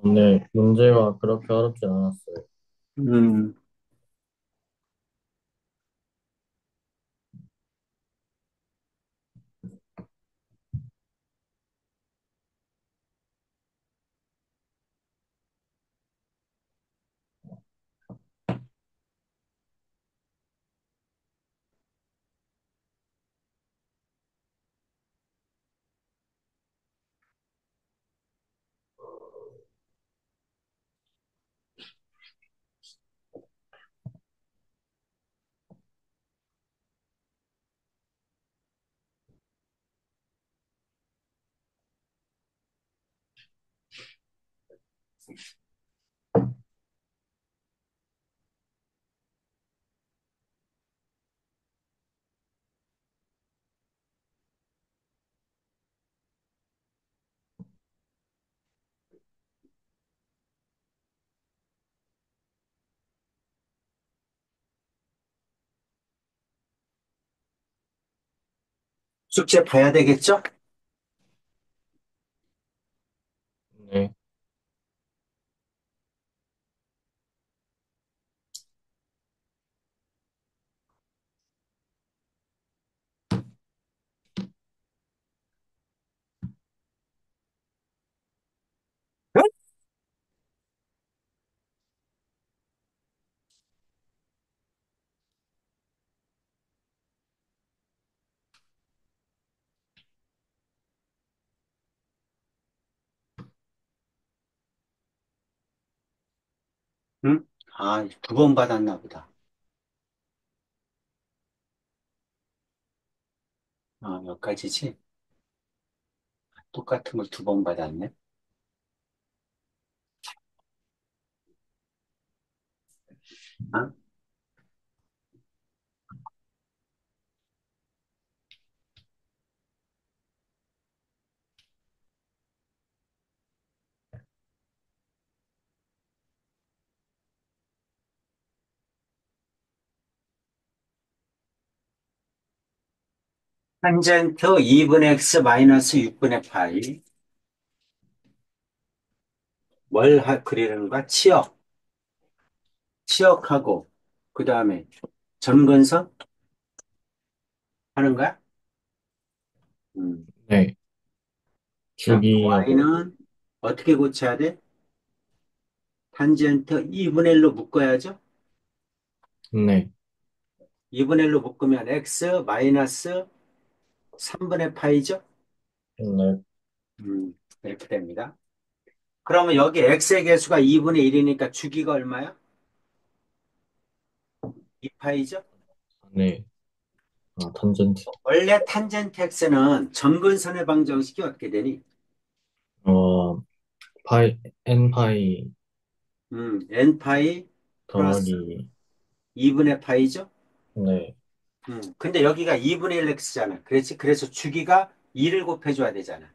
네, 문제가 그렇게 어렵진 않았어요. 음, 숙제 봐야 되겠죠? 네, 응? 아, 두 번 받았나 보다. 여기까지지? 똑같은 걸 두 번 받았네. 어? 탄젠트 2분의 x 마이너스 6분의 파이. 그리는 거야? 치역. 치역하고, 그 다음에 점근선 하는 거야? 음. 네, 자, 주기하고, y는 어떻게 고쳐야 돼? 탄젠트 2분의 1로 묶어야죠? 네, 2분의 1로 묶으면 x 마이너스 3분의 파이죠? 네, 음, 이렇게 됩니다. 그러면 여기 x의 개수가 2분의 1이니까 주기가 얼마야? 2파이죠? 네, 탄젠트, 원래 탄젠트 x는 점근선의 방정식이 어떻게 되니? 어, n파이 n파이 플러스 더하기, 2분의 파이죠? 네, 근데 여기가 2분의 1 x잖아. 그렇지? 그래서 주기가 2를 곱해줘야 되잖아.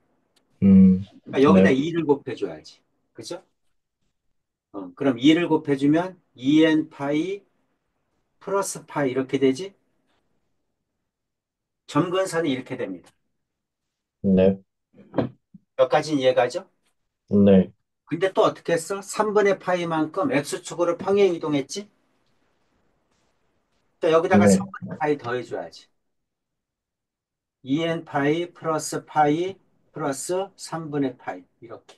그러니까 여기다 네, 2를 곱해줘야지. 그죠? 그럼 2를 곱해주면 2n 파이 플러스 파이 이렇게 되지? 점근선이 이렇게 됩니다. 네, 여기까지는 이해가죠? 네, 근데 또 어떻게 했어? 3분의 파이만큼 x축으로 평행 이동했지? 또 여기다가 네, 3분의 파이 더해줘야지. 2n 파이 플러스 파이 플러스 3분의 파이 이렇게.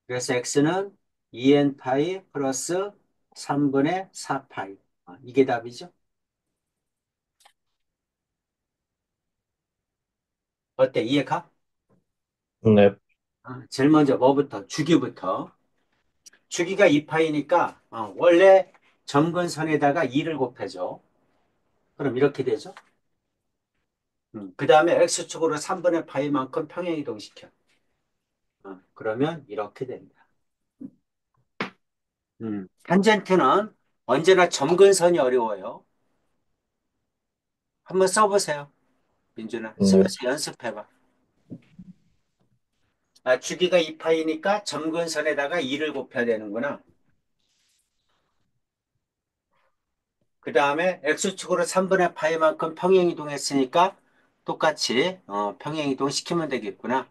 그래서 x는 2n 파이 플러스 3분의 4 파이. 이게 답이죠? 어때? 이해가? 네, 제일 먼저 뭐부터? 주기부터. 주기가 2파이니까 원래 점근선에다가 2를 곱해줘. 그럼 이렇게 되죠? 그 다음에 x축으로 3분의 파이만큼 평행 이동시켜. 그러면 이렇게 됩니다. 탄젠트는 언제나 점근선이 어려워요. 한번 써보세요. 민준아. 네, 쓰면서 연습해봐. 주기가 2파이니까 점근선에다가 2를 곱해야 되는구나. 그 다음에 x축으로 3분의 파이만큼 평행 이동했으니까 똑같이 평행 이동 시키면 되겠구나.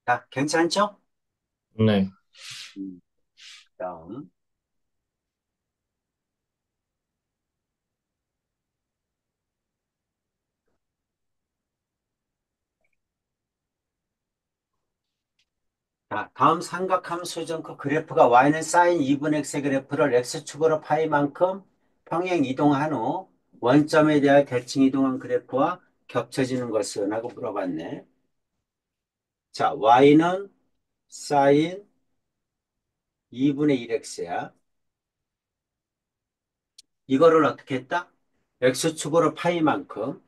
자, 괜찮죠? 네, 음, 다음. 자, 다음 삼각함수 중 그 그래프가 y는 사인 2분 x의 그래프를 x축으로 파이만큼 평행 이동한 후 원점에 대하여 대칭 이동한 그래프와 겹쳐지는 것은? 하고 물어봤네. 자, y는 사인 2분의 1x야. 이거를 어떻게 했다? x축으로 파이만큼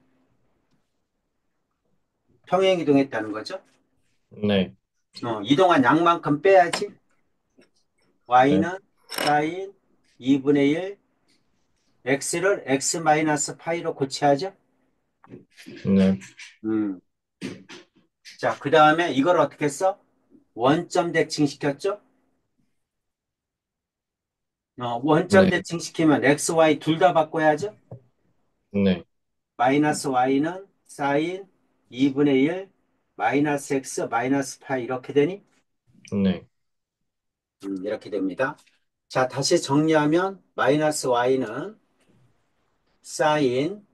평행 이동했다는 거죠. 네, 이동한 양만큼 빼야지. 네, y는 사인 2분의 1, x를 x 마이너스 파이로 고쳐야죠. 네, 음. 자, 그 다음에 이걸 어떻게 써? 원점 대칭시켰죠? 원점 네, 대칭시키면 x, y 둘 다 바꿔야죠? 네, 마이너스 y는 사인 2분의 1 마이너스 x 마이너스 파이 이렇게 되니? 네, 이렇게 됩니다. 자, 다시 정리하면 마이너스 y는 사인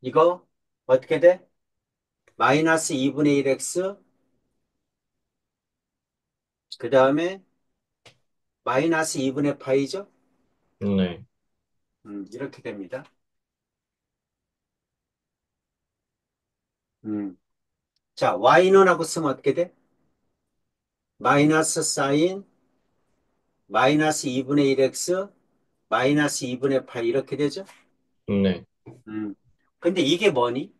이거 어떻게 돼? 마이너스 2분의 1x 그 다음에 마이너스 2분의 파이죠? 네, 이렇게 됩니다. 음. 자, y는 하고 쓰면 어떻게 돼? 마이너스 사인 마이너스 2분의 1x 마이너스 2분의 8 이렇게 되죠? 네, 음. 근데 이게 뭐니?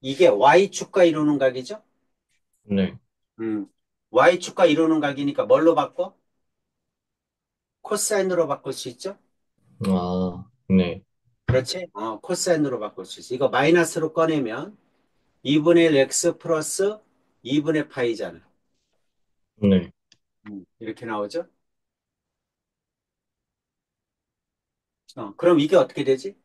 이게 y축과 이루는 각이죠? 네. 음. y축과 이루는 각이니까 뭘로 바꿔? 코사인으로 바꿀 수 있죠? 아, 네, 그렇지? 코사인으로 바꿀 수 있어. 이거 마이너스로 꺼내면 2분의 1 x 플러스 2분의 파이잖아. 네, 이렇게 나오죠? 그럼 이게 어떻게 되지?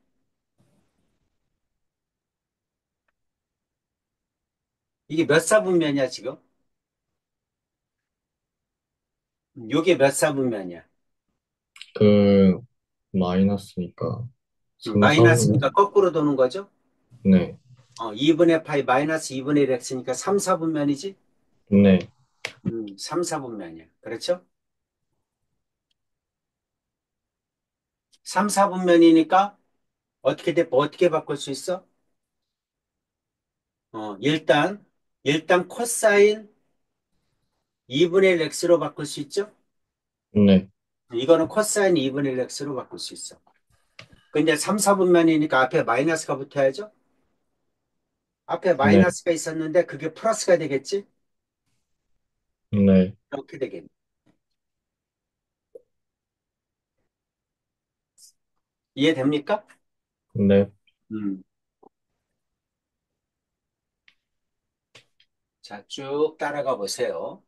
이게 몇 사분면이야, 지금? 요게 몇 사분면이야? 그, 마이너스니까, 3, 4분의? 마이너스니까 거꾸로 도는 거죠? 네, 2분의 파이 마이너스 2분의 1 x니까 3, 4분면이지? 네, 3, 4분면이야. 그렇죠? 3, 4분면이니까 어떻게 바꿀 수 있어? 일단 코사인 2분의 1 x로 바꿀 수 있죠? 네, 이거는 코사인 2분의 1 x로 바꿀 수 있어. 근데 3, 4분면이니까 앞에 마이너스가 붙어야죠? 앞에 네, 마이너스가 있었는데 그게 플러스가 되겠지? 네, 이렇게 되겠네. 이해됩니까? 네. 음. 자, 쭉 따라가 보세요.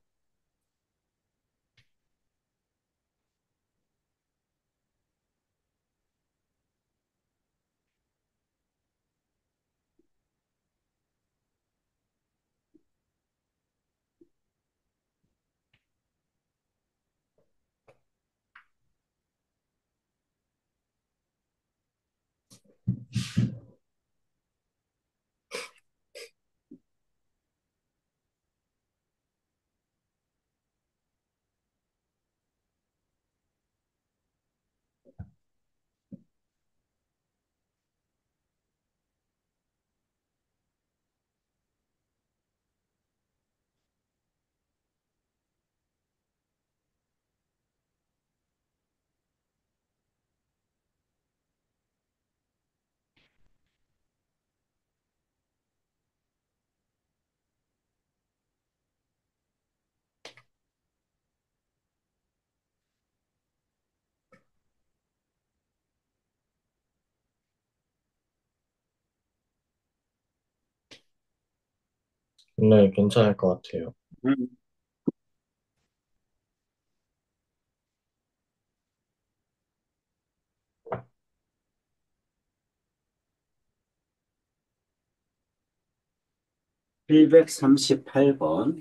네, 괜찮을 것 같아요. 음. 738번.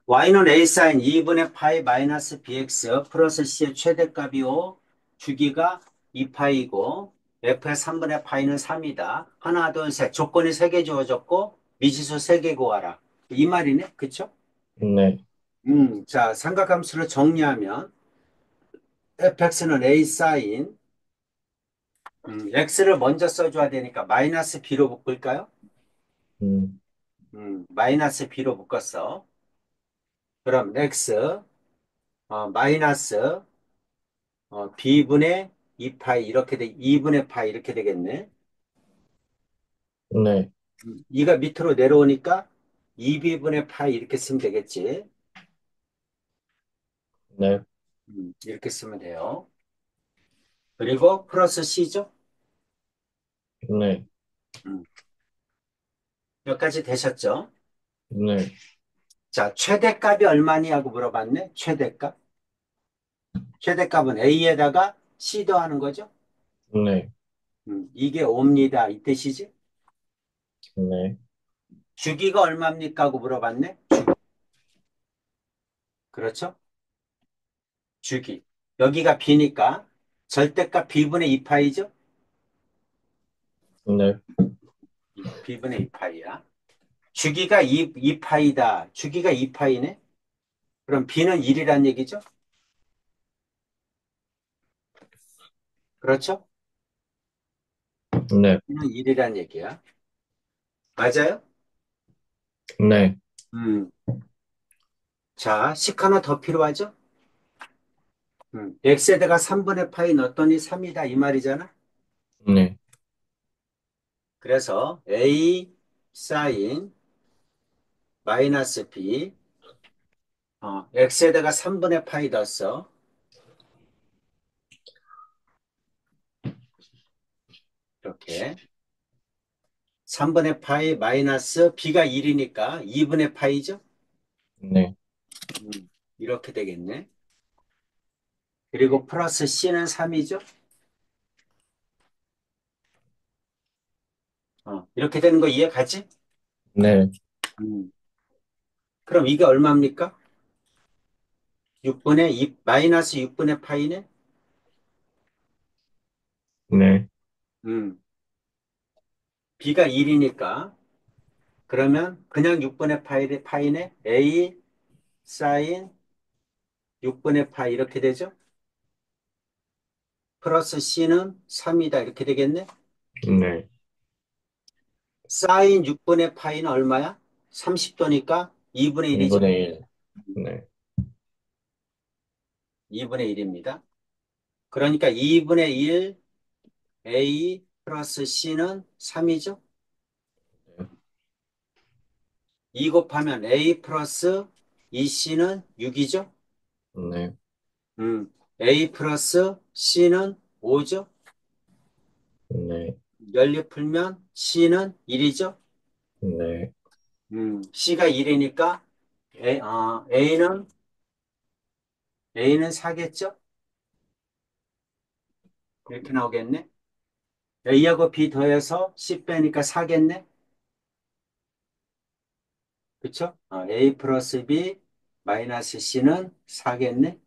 y는 a 사인 2분의 파이 마이너스 bx 플러스 c의 최대값이요. 주기가 2파이고 f의 3분의 파이는 3이다. 하나, 둘, 셋. 조건이 3개 주어졌고 미지수 3개 구하라. 이 말이네. 그쵸? 네. 자, 삼각함수를 정리하면 fx는 a 사인 x를 먼저 써줘야 되니까 마이너스 b로 묶을까요? 음, 마이너스 b로 묶었어. 그럼 x 마이너스 b분의 2파이 이렇게 2분의 파이 이렇게 되겠네. 네. 2가 밑으로 내려오니까 2b분의 파이 이렇게 쓰면 되겠지. 네. 이렇게 쓰면 돼요. 그리고 플러스 c죠. 네. 음, 여기까지 되셨죠? 네. 자, 최대값이 얼마니 하고 물어봤네. 최대값. 최대값은 a에다가 c 더하는 거죠. 네. 이게 옵니다. 이 뜻이지. 네. 주기가 얼마입니까 하고 물어봤네. 주기. 그렇죠? 주기. 여기가 b니까 절대값 b분의 2파이죠? 네. b분의 2파이야. 주기가 2파이다. 주기가 2파이네. 그럼 b는 1이란 얘기죠? 그렇죠? 네. b는 1이란 얘기야. 맞아요? 네. 음. 자, 식 하나 더 필요하죠? x에다가 3분의 파이 넣었더니 3이다. 이 말이잖아? 네. 그래서 a 사인 마이너스 b x에다가 3분의 파이 넣었어. 이렇게. 3분의 파이 마이너스 b가 1이니까 2분의 파이죠? 네. 이렇게 되겠네. 그리고 플러스 c는 3이죠? 이렇게 되는 거 이해 가지? 네. 음. 그럼 이게 얼마입니까? 6분의 2, 마이너스 6분의 파이네? 네. 음. b가 1이니까 그러면 그냥 6분의 파이네? a 사인 6분의 파이 이렇게 되죠? 플러스 c는 3이다 이렇게 되겠네? 네. 사인 6분의 파이는 얼마야? 30도니까 2분의 1이죠? 2분의 1. 네. 2분의 1입니다. 그러니까 2분의 1 a 플러스 c는 3이죠? 2 곱하면 a 플러스 2c는 6이죠? 네. a 플러스 c는 5죠? 네. 연립 풀면 c는 1이죠? 네. c가 1이니까 a는 4겠죠? 이렇게 나오겠네? a하고 b 더해서 c 빼니까 4겠네? 그쵸? a 플러스 b 마이너스 c는 4겠네?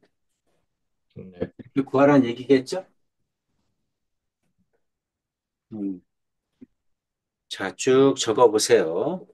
네. 이렇게 구하라는 얘기겠죠? 음, 자, 쭉 적어보세요.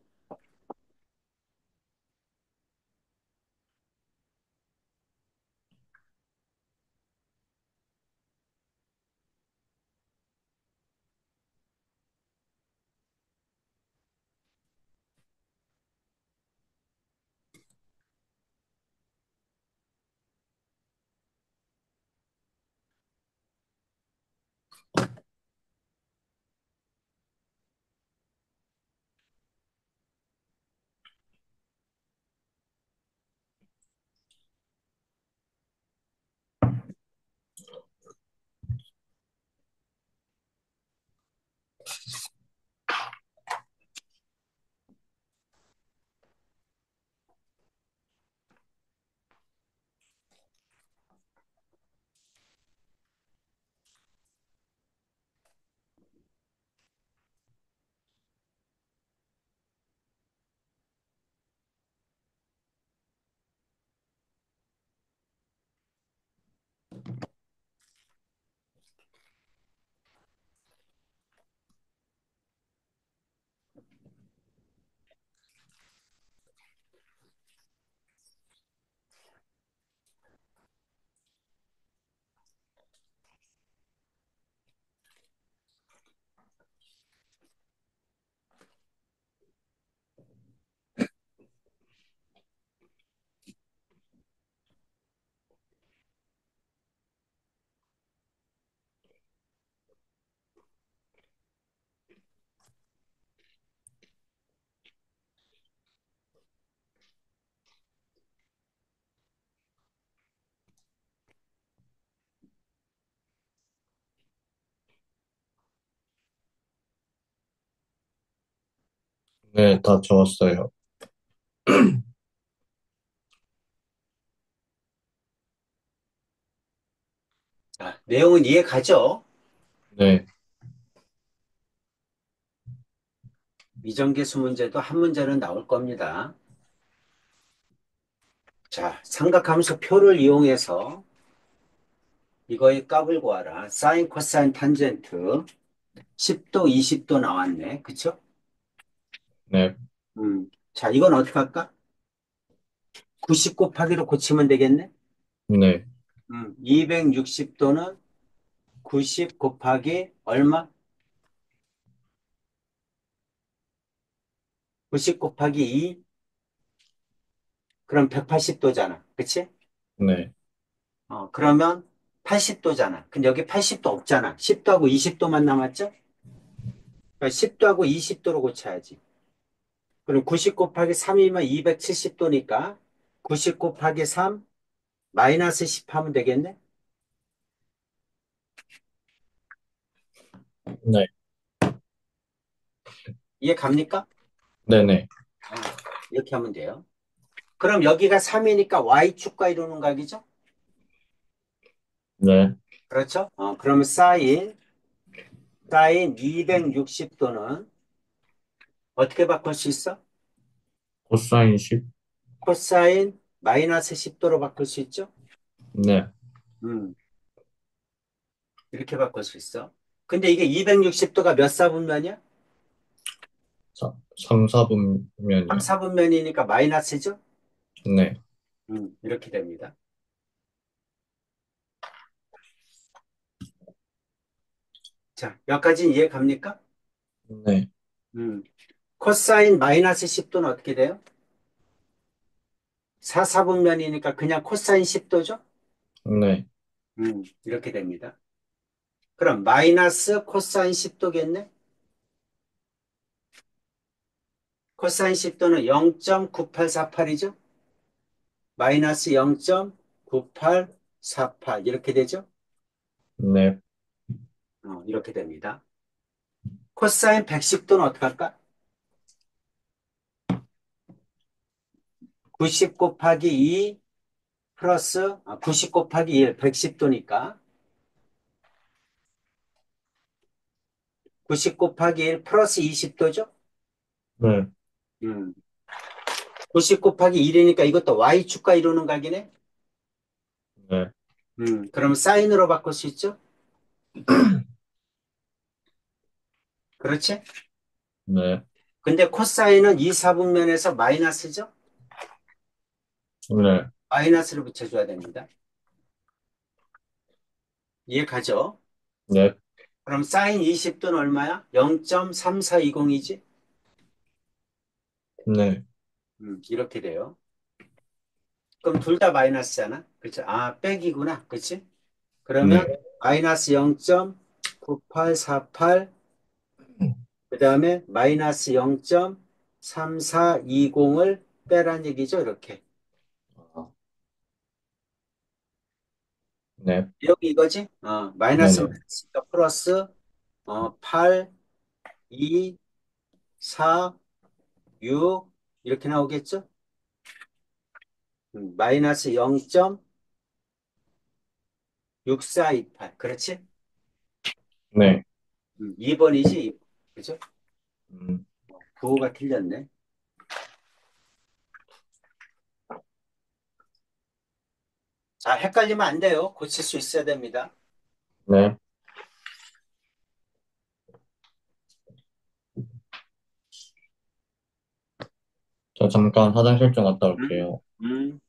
네, 다 적었어요. 자, 내용은 이해 가죠? 네, 이정계수 문제도 한 문제는 나올 겁니다. 자, 삼각함수 표를 이용해서 이거의 값을 구하라. 사인, 코사인, 탄젠트 10도, 20도 나왔네. 그쵸? 네, 자, 이건 어떻게 할까? 90 곱하기로 고치면 되겠네? 네, 260도는 90 곱하기 얼마? 90 곱하기 2? 그럼 180도잖아. 그치? 네, 그러면 80도잖아. 근데 여기 80도 없잖아. 10도하고 20도만 남았죠? 그러니까 10도하고 20도로 고쳐야지. 그럼 90 곱하기 3이면 270도니까 90 곱하기 3 마이너스 10 하면 되겠네? 네, 이해 갑니까? 네네, 어, 이렇게 하면 돼요. 그럼 여기가 3이니까 y축과 이루는 각이죠? 네, 그렇죠? 그러면 사인 260도는 어떻게 바꿀 수 있어? 코사인 10, 코사인 마이너스 10도로 바꿀 수 있죠? 네, 음, 이렇게 바꿀 수 있어. 근데 이게 260도가 몇 사분면이야? 3, 삼 4분면이요. 사분면이니까 마이너스죠? 네, 이렇게 됩니다. 자, 여기까지 이해 갑니까? 네, 음, 코사인 마이너스 10도는 어떻게 돼요? 4사분면이니까 그냥 코사인 10도죠? 네, 이렇게 됩니다. 그럼 마이너스 코사인 10도겠네? 코사인 10도는 0.9848이죠? 마이너스 0.9848 이렇게 되죠? 네, 이렇게 됩니다. 코사인 110도는 어떻게 할까? 90 곱하기 2 플러스 90 곱하기 1, 110도니까 90 곱하기 1 플러스 20도죠? 네, 음. 90 곱하기 1이니까 이것도 y축과 이루는 각이네? 네, 그럼 사인으로 바꿀 수 있죠? 그렇지? 네, 근데 코사인은 2사분면에서 마이너스죠? 네, 마이너스를 붙여줘야 됩니다. 이해 가죠? 네, 그럼 사인 20도는 얼마야? 0.3420이지? 네, 이렇게 돼요. 그럼 둘 다 마이너스잖아? 그렇죠? 백이구나. 그렇지? 그러면 네, 마이너스 0.9848 그 다음에 마이너스 0.3420을 빼란 얘기죠. 이렇게. 아, 네, 여기 이거지? 마이너스 네네, 마이너스니까 플러스 8, 2, 4, 6 이렇게 나오겠죠? 마이너스 0.6428 그렇지? 네, 2번이지? 그죠? 음, 부호가 틀렸네. 자, 헷갈리면 안 돼요. 고칠 수 있어야 됩니다. 네. 저 잠깐 화장실 좀 갔다 음, 올게요. 음.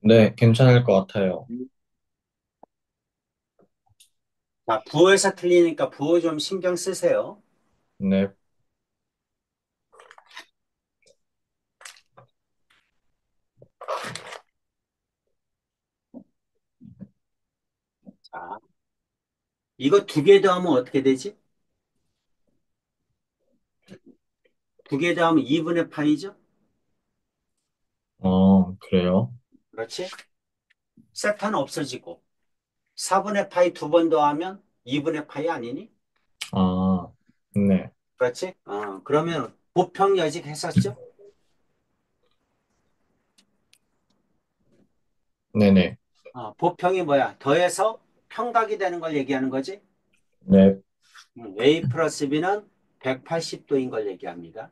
네, 괜찮을 것 같아요. 자, 부호에서 틀리니까 부호 좀 신경 쓰세요. 네. 자, 이거 두 개 더하면 어떻게 되지? 두 개 더하면 2분의 파이죠? 그래요? 그렇지? 세타는 없어지고. 4분의 파이 두 번 더하면 2분의 파이 아니니? 아, 네. 그렇지? 그러면 보평여직 했었죠? 네네. 보평이 뭐야? 더해서 평각이 되는 걸 얘기하는 거지? 네. A 플러스 B는 180도인 걸 얘기합니다.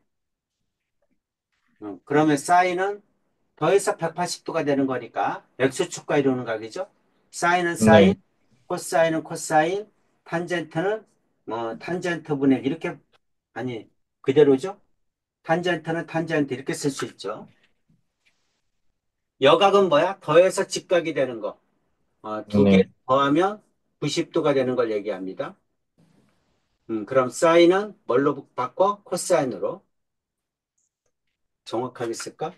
그러면 사인은 더해서 180도가 되는 거니까 X축과 이루는 각이죠? 사인은 사인, 네. 코사인은 코사인, 탄젠트는 탄젠트 분의 이렇게 아니 그대로죠? 탄젠트는 탄젠트 이렇게 쓸 수 있죠. 여각은 뭐야? 더해서 직각이 되는 거. 두 개 네. 더하면 90도가 되는 걸 얘기합니다. 그럼 사인은 뭘로 바꿔? 코사인으로. 정확하게 쓸까?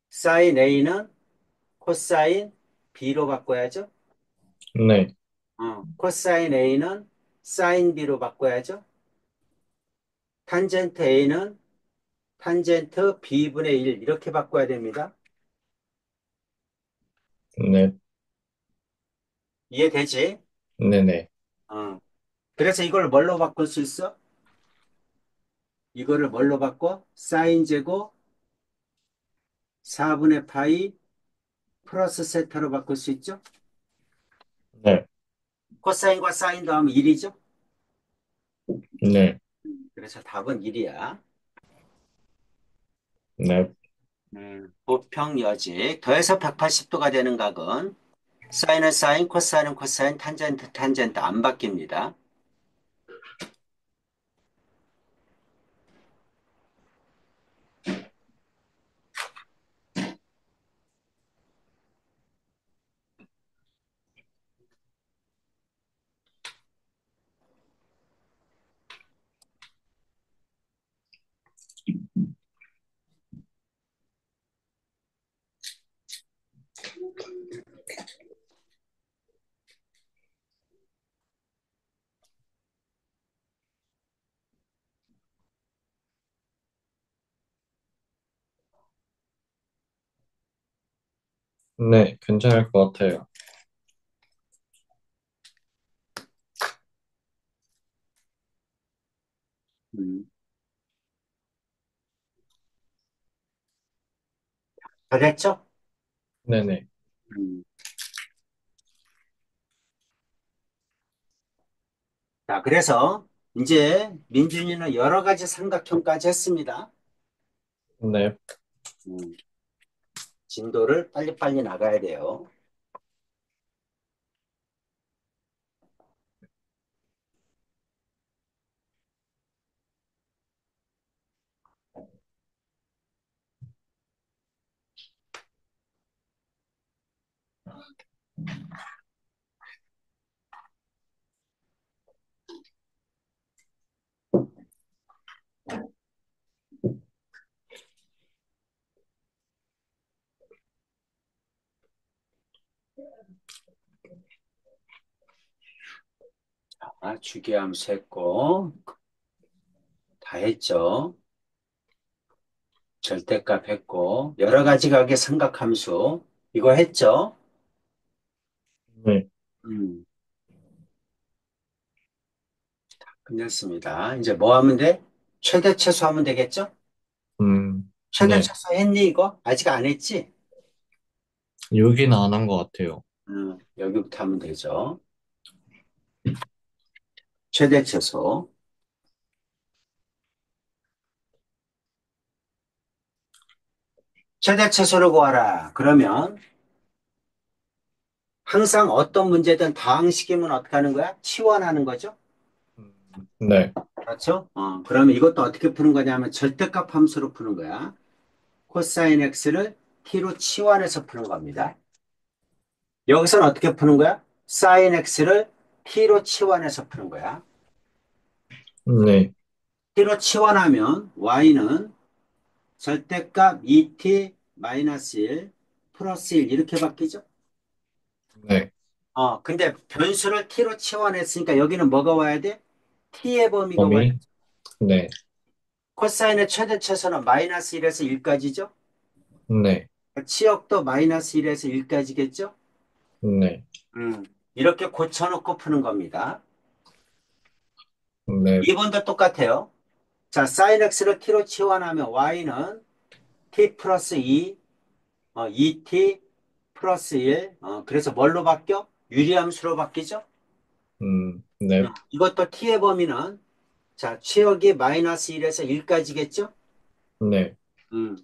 사인 A는 코사인 B로 바꿔야죠. 네. 코사인 A는 사인 B로 바꿔야죠. 탄젠트 A는 탄젠트 B분의 1 이렇게 바꿔야 됩니다. 네. 이해되지? 네네. 어. 그래서 이걸 뭘로 바꿀 수 있어? 이거를 뭘로 바꿔? 사인 제곱 4분의 파이 플러스 세타로 바꿀 수 있죠? 네. 코사인과 사인 더하면 1이죠? 네. 그래서 답은 1이야. 네. 보평여직 더해서 180도가 되는 각은 사인은 사인, 코사인은 코사인, 탄젠트, 탄젠트 안 바뀝니다. 네, 괜찮을 것 같아요. 음. 다 됐죠? 네네. 음. 자, 그래서 이제 민준이는 여러 가지 삼각형까지 했습니다. 네. 음, 진도를 빨리빨리 나가야 돼요. 아, 주기함수 했고, 다 했죠. 절대값 했고, 여러 가지 각의 삼각함수, 이거 했죠. 네. 음, 끝냈습니다. 이제 뭐 하면 돼? 최대 최소 하면 되겠죠? 최대 네. 최소 했니, 이거? 아직 안 했지? 여기는 안 한 것 같아요. 여기부터 하면 되죠. 최대 최소. 최대 최소를 구하라. 그러면 항상 어떤 문제든 다항식이면 어떻게 하는 거야? 치환하는 거죠? 네. 그렇죠? 그러면 이것도 어떻게 푸는 거냐면 절대값 함수로 푸는 거야. 코사인 x를 t로 치환해서 푸는 겁니다. 여기서는 어떻게 푸는 거야? 사인 x를 t로 치환해서 푸는 거야. 네. t로 치환하면 y는 절대값 2t 마이너스 1 플러스 1 이렇게 바뀌죠? 네. 근데 변수를 t로 치환했으니까 여기는 뭐가 와야 돼? t의 범위가 와야 돼. 범위? 네. 코사인의 최대 최소는 마이너스 1에서 1까지죠? 네. 치역도 마이너스 1에서 1까지겠죠? 네. 이렇게 고쳐놓고 푸는 겁니다. 네. 2번도 똑같아요. 자, sin x를 t로 치환하면 y는 t 플러스 2, 2t 플러스 1. 그래서 뭘로 바뀌어? 유리함수로 바뀌죠? 네. 이것도 t의 범위는 자, 치역이 마이너스 1에서 1까지겠죠? 네.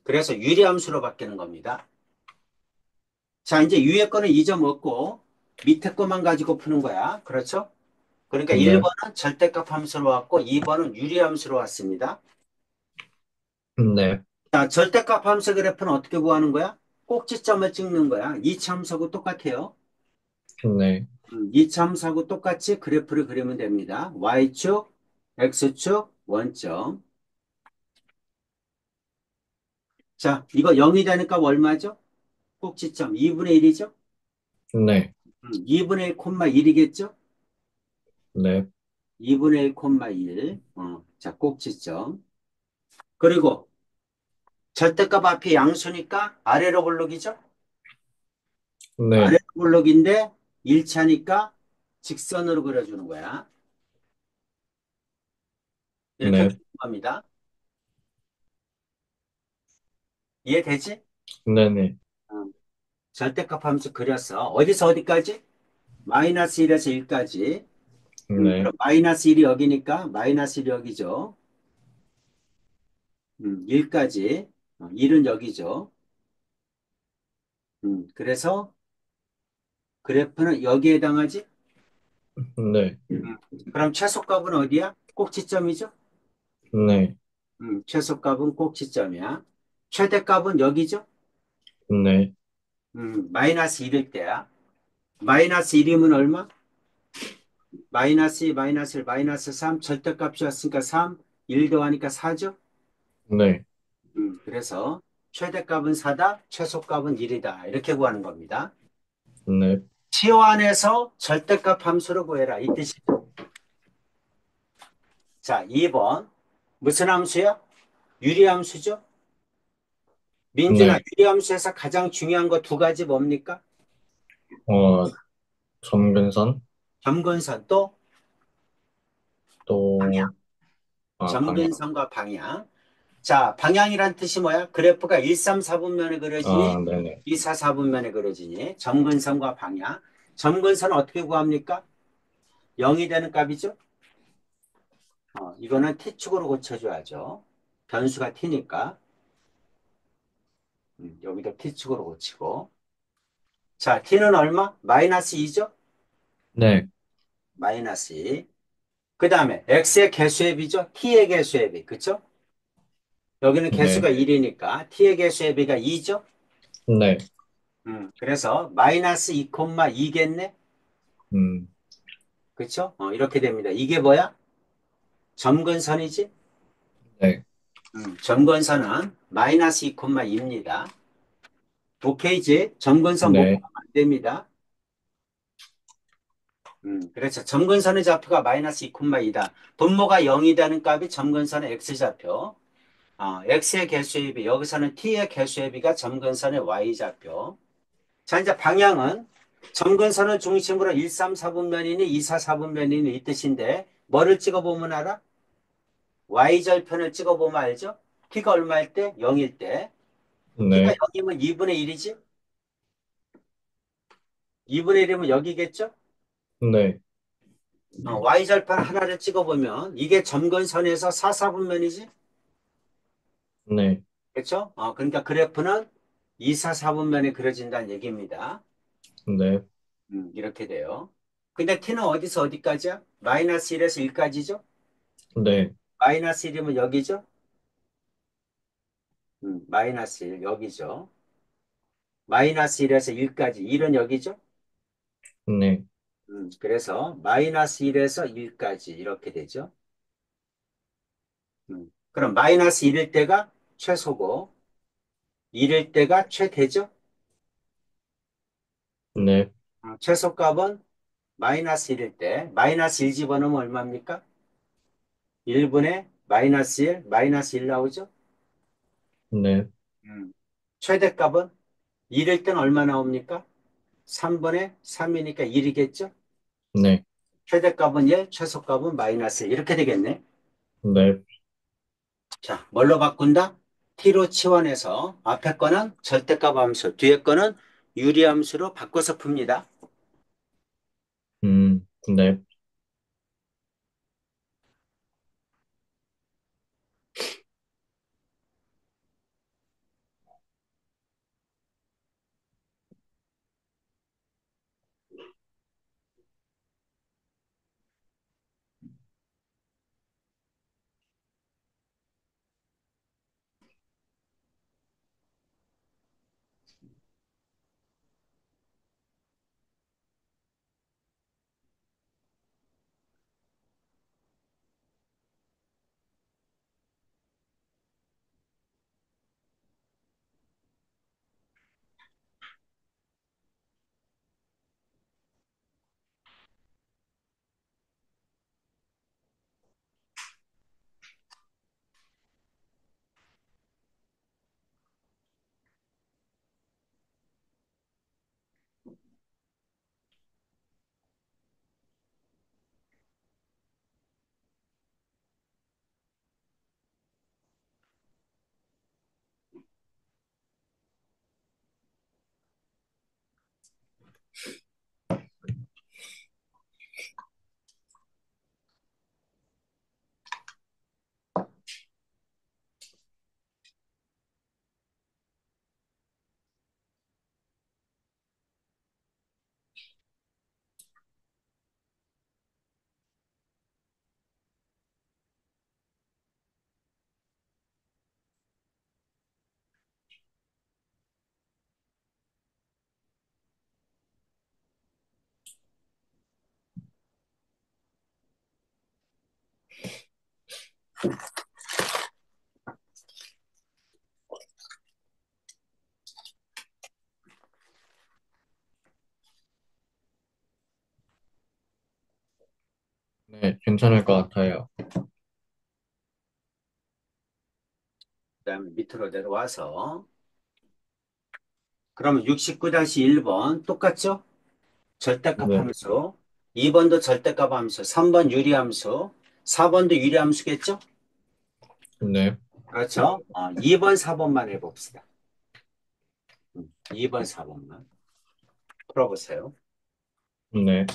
그래서 유리함수로 바뀌는 겁니다. 자, 이제 위에 거는 2점 없고 밑에 거만 가지고 푸는 거야. 그렇죠? 그러니까 네. 1번은 절대값 함수로 왔고 2번은 유리함수로 왔습니다. 네. 자, 절대값 함수 그래프는 어떻게 구하는 거야? 꼭지점을 찍는 거야. 이차함수하고 똑같아요. 네. 이차함수하고 똑같이 그래프를 그리면 됩니다. Y축, X축, 원점. 자, 이거 0이 되니까 얼마죠? 꼭지점 2분의 1이죠? 네. 2분의 1, 1이겠죠? 네. 2분의 1, 1. 자, 꼭지점. 그리고 절대값 앞이 양수니까 아래로 볼록이죠? 아래로 네. 볼록인데 1차니까 직선으로 그려주는 거야. 이렇게 네. 그리는 겁니다. 이해되지? 네네. 음, 절대값 함수 그렸어. 어디서 어디까지? 마이너스 1에서 1까지. 네. 그럼 마이너스 1이 여기니까 마이너스 1이 여기죠. 1까지. 1은 여기죠. 그래서 그래프는 여기에 해당하지? 네. 음, 그럼 최소값은 어디야? 꼭지점이죠? 네. 최소값은 꼭지점이야. 최대값은 여기죠? 네. 마이너스 1일 때야. 마이너스 1이면 얼마? 마이너스 2, 마이너스 1, 마이너스 3, 절대값이었으니까 3, 1 더하니까 4죠? 네. 그래서 최대값은 4다, 최소값은 1이다. 이렇게 구하는 겁니다. 네. 치환해서 절대값 함수를 구해라. 이 뜻이죠. 자, 2번. 무슨 함수야? 유리함수죠? 민준아, 네. 유리함수에서 가장 중요한 거 두 가지 뭡니까? 어, 점근선 점근선 또 방향. 또, 아, 방향. 점근선과 방향. 자, 방향이란 뜻이 뭐야? 그래프가 1, 3, 4분면에 그려지니, 아, 네네. 2, 4, 4분면에 그려지니, 점근선과 방향. 점근선은 어떻게 구합니까? 0이 되는 값이죠? 이거는 t축으로 고쳐줘야죠. 변수가 t니까. 여기도 t축으로 고치고. 자, t는 얼마? 마이너스 2죠? 네, 마이너스 2. 그 다음에 x의 개수의 비죠? t의 개수의 비. 그쵸? 여기는 개수가 네, 1이니까 t의 개수의 비가 2죠? 네, 그래서 마이너스 2,2겠네? 음, 그쵸? 이렇게 됩니다. 이게 뭐야? 점근선이지? 네, 점근선은 마이너스 2,2입니다. 오케이지? 점근선 못 네, 구하면 안 됩니다. 그렇죠. 점근선의 좌표가 마이너스 2,2다. 분모가 0이 되는 값이 점근선의 x좌표. x의 개수의 비, 여기서는 t의 개수의 비가 점근선의 y좌표. 자, 이제 방향은 점근선을 중심으로 1, 3, 4분면이니 2, 4, 4분면이니 이 뜻인데 뭐를 찍어보면 알아? y절편을 찍어보면 알죠? t가 얼마일 때? 0일 때. t가 네, 0이면 2분의 1이지? 2분의 1이면 여기겠죠? 네, y절편 하나를 찍어보면 이게 점근선에서 4, 4분면이지? 네, 그렇죠? 그러니까 그래프는 2, 4, 4분면에 그려진다는 얘기입니다. 네, 이렇게 돼요. 근데 t는 어디서 어디까지야? 마이너스 1에서 1까지죠? 네, 마이너스 1이면 여기죠? 마이너스 1 여기죠. 마이너스 1에서 1까지 1은 여기죠? 네, 그래서 마이너스 1에서 1까지 이렇게 되죠. 그럼 마이너스 1일 때가 최소고 1일 때가 최대죠? 네, 최소값은 마이너스 1일 때 마이너스 1 집어넣으면 얼마입니까? 1분의 마이너스 1, 마이너스 1 나오죠? 네, 음. 최대값은 1일 때는 얼마 나옵니까? 3분의 3이니까 1이겠죠? 네, 최대값은 1, 최소값은 마이너스 1. 이렇게 되겠네. 네, 자, 뭘로 바꾼다? t로 치환해서 앞에 거는 절대값 함수, 뒤에 거는 유리함수로 바꿔서 풉니다. 네, 네, 괜찮을 것 같아요. 그다음에 밑으로 내려와서 그러면 69-1번 똑같죠? 절대값 네, 함수, 2번도 절대값 함수, 3번 유리함수, 4번도 유리함수겠죠? 네, 그렇죠? 2번, 4번만 해봅시다. 2번, 4번만 풀어보세요. 네.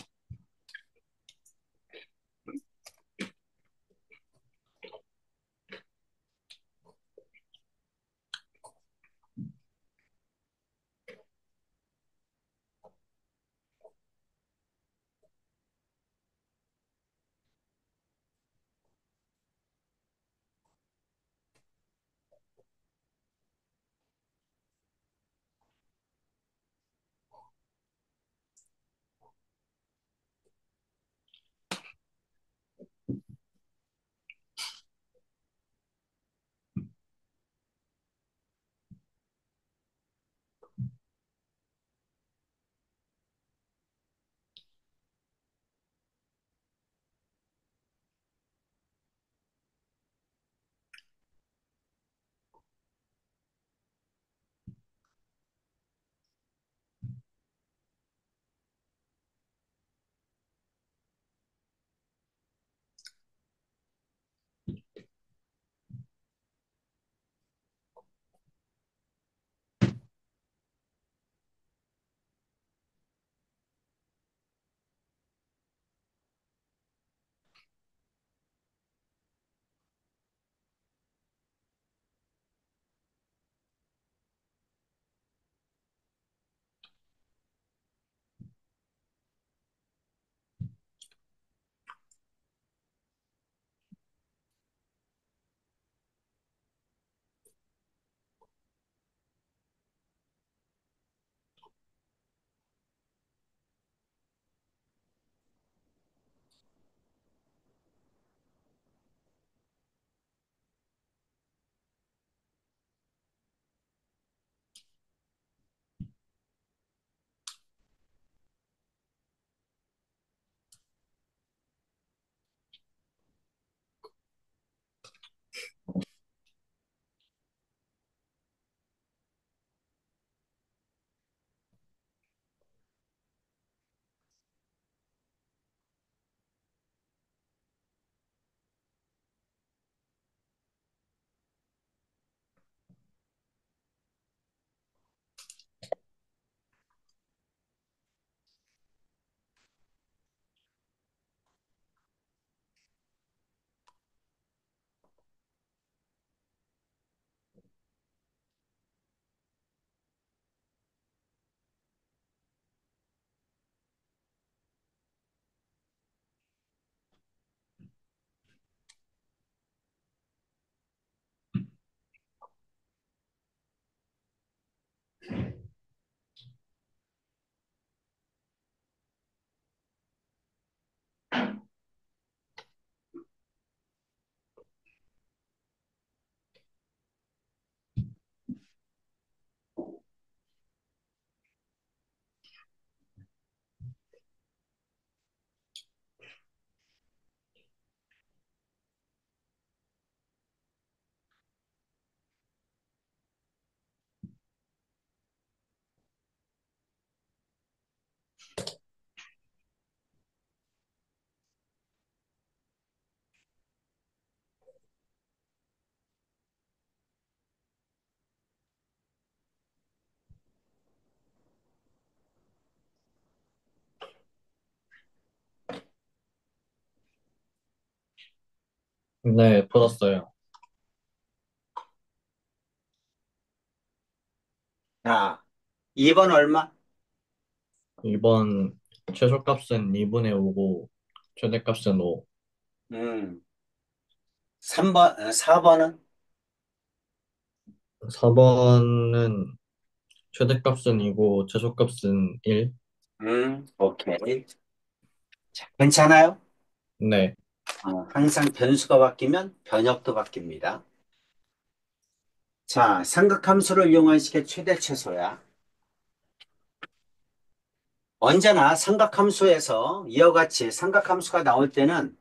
네, 풀었어요. 자, 2번 얼마? 이번 최소값은 2분의 5고, 최대값은 5. 음, 3번, 4번은? 4번은 최대값은 2고, 최소값은 1. 오케이. 자, 괜찮아요? 네. 항상 변수가 바뀌면 변역도 바뀝니다. 자, 삼각함수를 이용한 식의 최대 최소야. 언제나 삼각함수에서 이와 같이 삼각함수가 나올 때는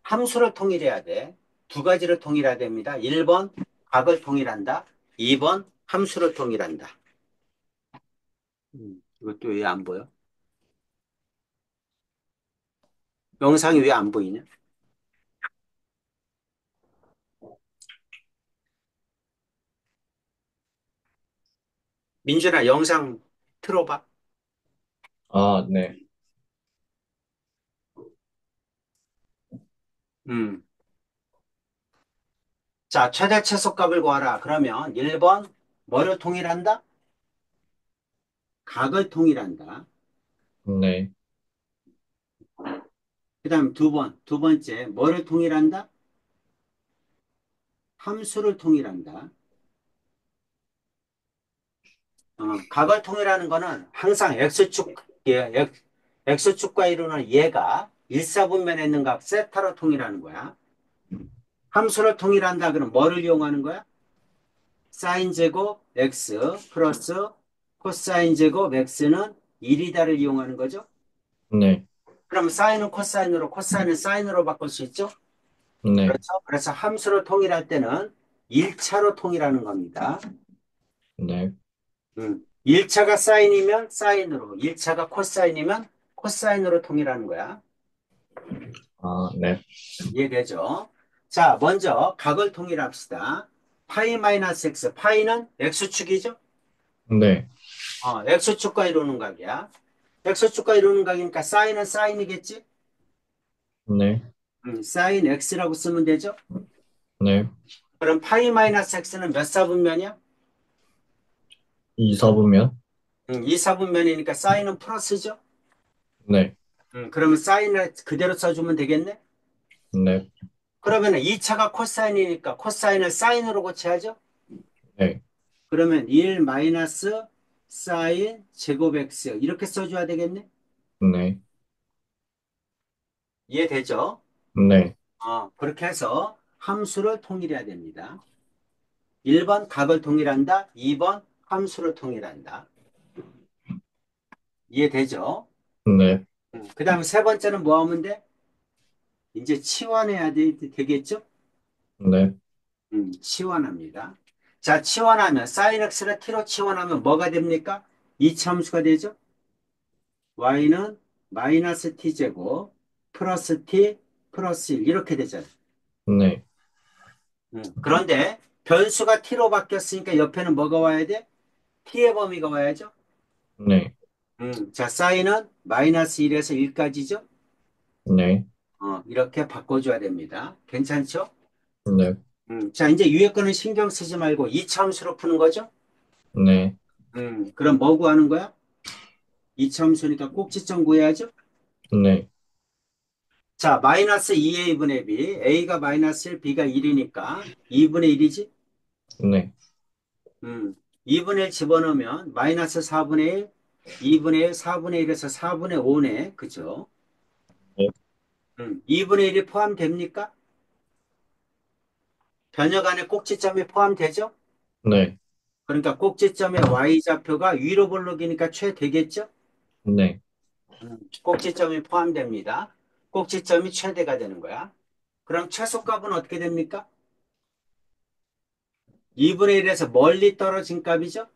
함수를 통일해야 돼. 두 가지를 통일해야 됩니다. 1번 각을 통일한다. 2번 함수를 통일한다. 이것도 왜 안 보여? 영상이 왜 안 보이냐? 민준아, 영상 틀어봐. 아, 네. 음. 자, 최대 최소값을 구하라. 그러면 1번, 뭐를 통일한다? 각을 통일한다. 네. 그 다음 두 번째, 뭐를 통일한다? 함수를 통일한다. 각을 통일하는 거는 항상 X축, X축과 이루는 얘가 일사분면에 있는 각 세타로 통일하는 거야. 함수를 통일한다. 그럼 뭐를 이용하는 거야? 사인 제곱 X 플러스 코사인 제곱 X는 1이다를 이용하는 거죠. 네. 그럼 사인은 코사인으로, 코사인은 사인으로 바꿀 수 있죠. 네. 그렇죠. 그래서 함수를 통일할 때는 1차로 통일하는 겁니다. 네. 1차가 사인이면 사인으로, 1차가 코사인이면 코사인으로 통일하는 거야. 아, 네. 이해되죠? 자, 먼저 각을 통일합시다. 파이 마이너스 x, 파이는 x축이죠? 네. x축과 이루는 각이야. x축과 이루는 각이니까 사인은 사인이겠지? 네. 사인 x라고 쓰면 되죠? 네. 그럼 파이 마이너스 x는 몇 사분면이야? 2사분면? 2사분면이니까 사인은 플러스죠? 네. 그러면 사인을 그대로 써주면 되겠네? 네. 그러면 2차가 코사인이니까 코사인을 사인으로 고쳐야죠? 네. 그러면 1 마이너스 사인 제곱 x 이렇게 써줘야 되겠네? 네. 이해되죠? 네. 그렇게 해서 함수를 통일해야 됩니다. 1번 각을 통일한다. 2번 함수를 통일한다. 이해되죠? 네. 그 다음에 세 번째는 뭐 하면 돼? 이제 치환해야 되겠죠? 네. 치환합니다. 자, 치환하면 sin x를 t로 치환하면 뭐가 됩니까? 이차함수가 되죠? y는 마이너스 t제곱 플러스 t 플러스 1 이렇게 되잖아요. 네. 그런데 변수가 t로 바뀌었으니까 옆에는 뭐가 와야 돼? t의 범위가 와야죠. 네. 자, 사인은 마이너스 1에서 1까지죠? 네. 이렇게 바꿔줘야 됩니다. 괜찮죠? 네. 자, 이제 위에 거는 신경 쓰지 말고 이차함수로 푸는 거죠? 네. 그럼 뭐 구하는 거야? 이차함수니까 꼭지점 구해야죠? 네. 자, 마이너스 2a분의 b, a가 마이너스 1, b가 1이니까 2분의 1이지? 네. 2분의 1 집어넣으면 마이너스 4분의 1, 2분의 1, 4분의 1에서 4분의 5네. 그죠? 2분의 1이 포함됩니까? 변형 안에 꼭지점이 포함되죠? 네. 그러니까 꼭지점의 y좌표가 위로 볼록이니까 최대겠죠? 네. 꼭지점이 포함됩니다. 꼭지점이 최대가 되는 거야. 그럼 최소값은 어떻게 됩니까? 2분의 1에서 멀리 떨어진 값이죠?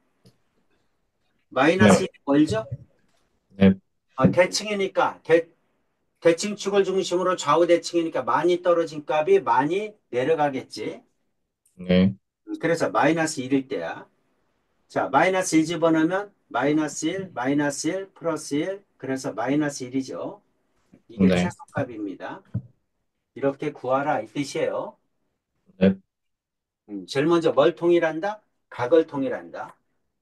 마이너스 네. 1이 멀죠? 네. 대칭이니까 대칭축을 중심으로 좌우 대칭이니까 많이 떨어진 값이 많이 내려가겠지. 네. 그래서 마이너스 1일 때야. 자, 마이너스 1 집어넣으면 마이너스 1 플러스 1 그래서 마이너스 1이죠. 이게 네. 최소값입니다. 이렇게 구하라 이 뜻이에요. 네. 제일 먼저 뭘 통일한다? 각을 통일한다.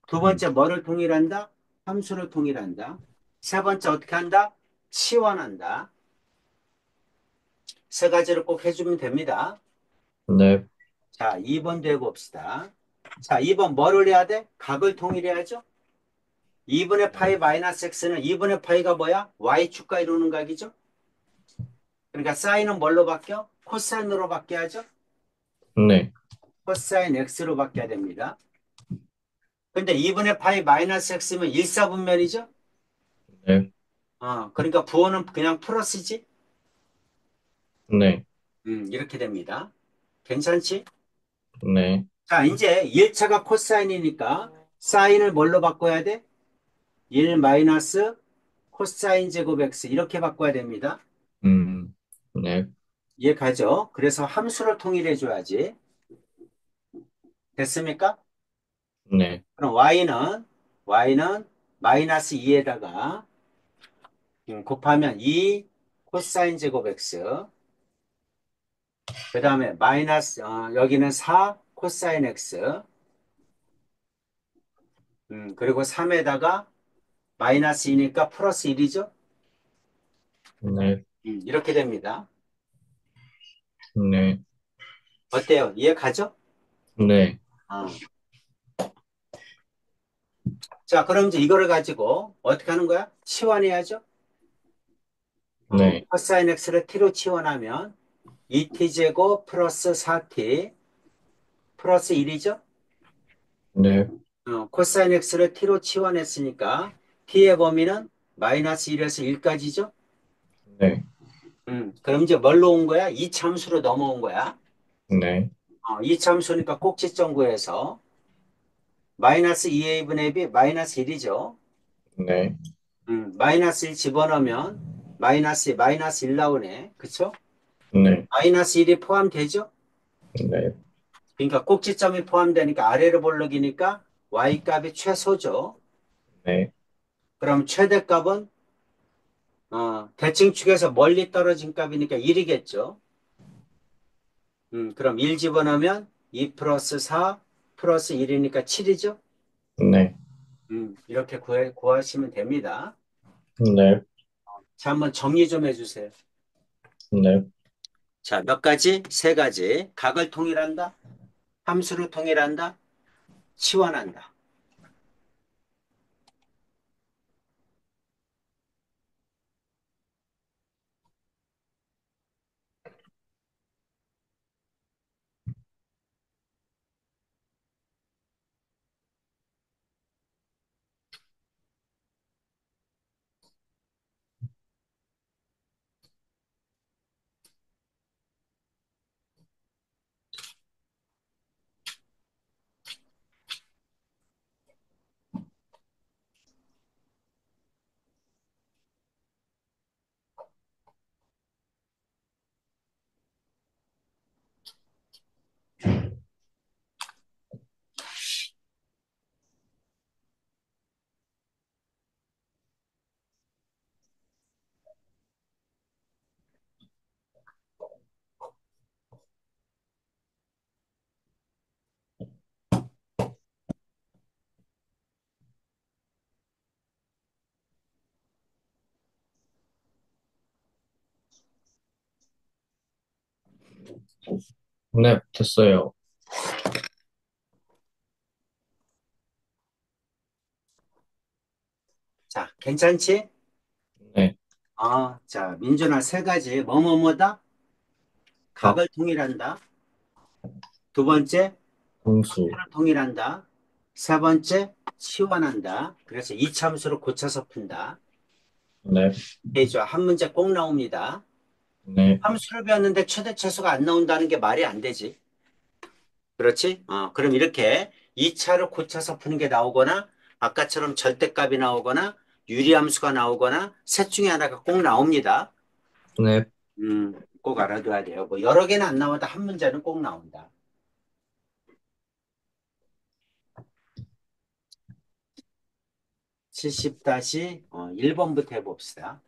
두 번째 뭐를 통일한다? 함수를 통일한다. 세 번째 어떻게 한다? 치환한다. 세 가지를 꼭 해주면 됩니다. 네. 자, 2번 되고 봅시다. 자, 2번 뭐를 해야 돼? 각을 통일해야죠. 2분의 파이 마이너스 x는 2분의 파이가 뭐야? y축과 이루는 각이죠. 그러니까 사인은 뭘로 바뀌어? 코사인으로 바뀌어야죠. 네. 코사인 x로 바뀌어야 됩니다. 근데 2분의 파이 마이너스 x면 1사분면이죠. 네. 그러니까 부호는 그냥 플러스지. 네. 이렇게 됩니다. 괜찮지? 네. 자, 이제 1차가 코사인이니까 사인을 뭘로 바꿔야 돼? 1 마이너스 코사인 제곱 x 이렇게 바꿔야 됩니다. 네. 이해 가죠? 그래서 함수를 통일해 줘야지. 됐습니까? 네. 그럼 y는 y는 마이너스 2에다가 곱하면 2 코사인 제곱 x 그 다음에 마이너스 여기는 4 코사인 x 그리고 3에다가 마이너스 2니까 플러스 1이죠. 네, 이렇게 됩니다. 네, 어때요? 이해 가죠? 네, 어. 자, 그럼 이제 이거를 가지고 어떻게 하는 거야? 치환해야죠. 네, 코사인 x를 t로 치환하면 2t제곱 플러스 4t 플러스 1이죠. 네, 코사인 x를 t로 치환했으니까 t의 범위는 마이너스 1에서 1까지죠. 네, 그럼 이제 뭘로 온 거야? 이 참수로 넘어온 거야. 네, 이 참수니까 꼭지점 구해서 마이너스 2a분의 b 마이너스 1이죠. 네, 마이너스 1 집어넣으면 마이너스 1 나오네. 그쵸? 네, 마이너스 1이 포함되죠? 네, 그러니까 꼭지점이 포함되니까 아래로 볼록이니까 y 값이 최소죠. 네, 그럼 최대값은 대칭축에서 멀리 떨어진 값이니까 1이겠죠. 그럼 1 집어넣으면 2 플러스 4 플러스 1이니까 7이죠. 네, 이렇게 구하시면 됩니다. 네, 자, 한번 정리 좀 해주세요. 네, 자, 몇 가지? 세 가지. 각을 통일한다. 함수를 통일한다. 치환한다. 네, 됐어요. 자, 괜찮지? 네, 자, 민준아, 세 가지. 뭐뭐뭐다? 각, 각을 통일한다. 두 번째, 함수, 함수를 통일한다. 세 번째, 치환한다. 그래서 이참수로 고쳐서 푼다. 네, 해줘. 한 문제 꼭 나옵니다. 네, 함수를 배웠는데 최대 최소가 안 나온다는 게 말이 안 되지. 그렇지? 그럼 이렇게 2차로 고쳐서 푸는 게 나오거나 아까처럼 절대값이 나오거나 유리함수가 나오거나 셋 중에 하나가 꼭 나옵니다. 네, 꼭 알아둬야 돼요. 뭐 여러 개는 안 나와도 한 문제는 꼭 나온다. 70-1번부터 해봅시다.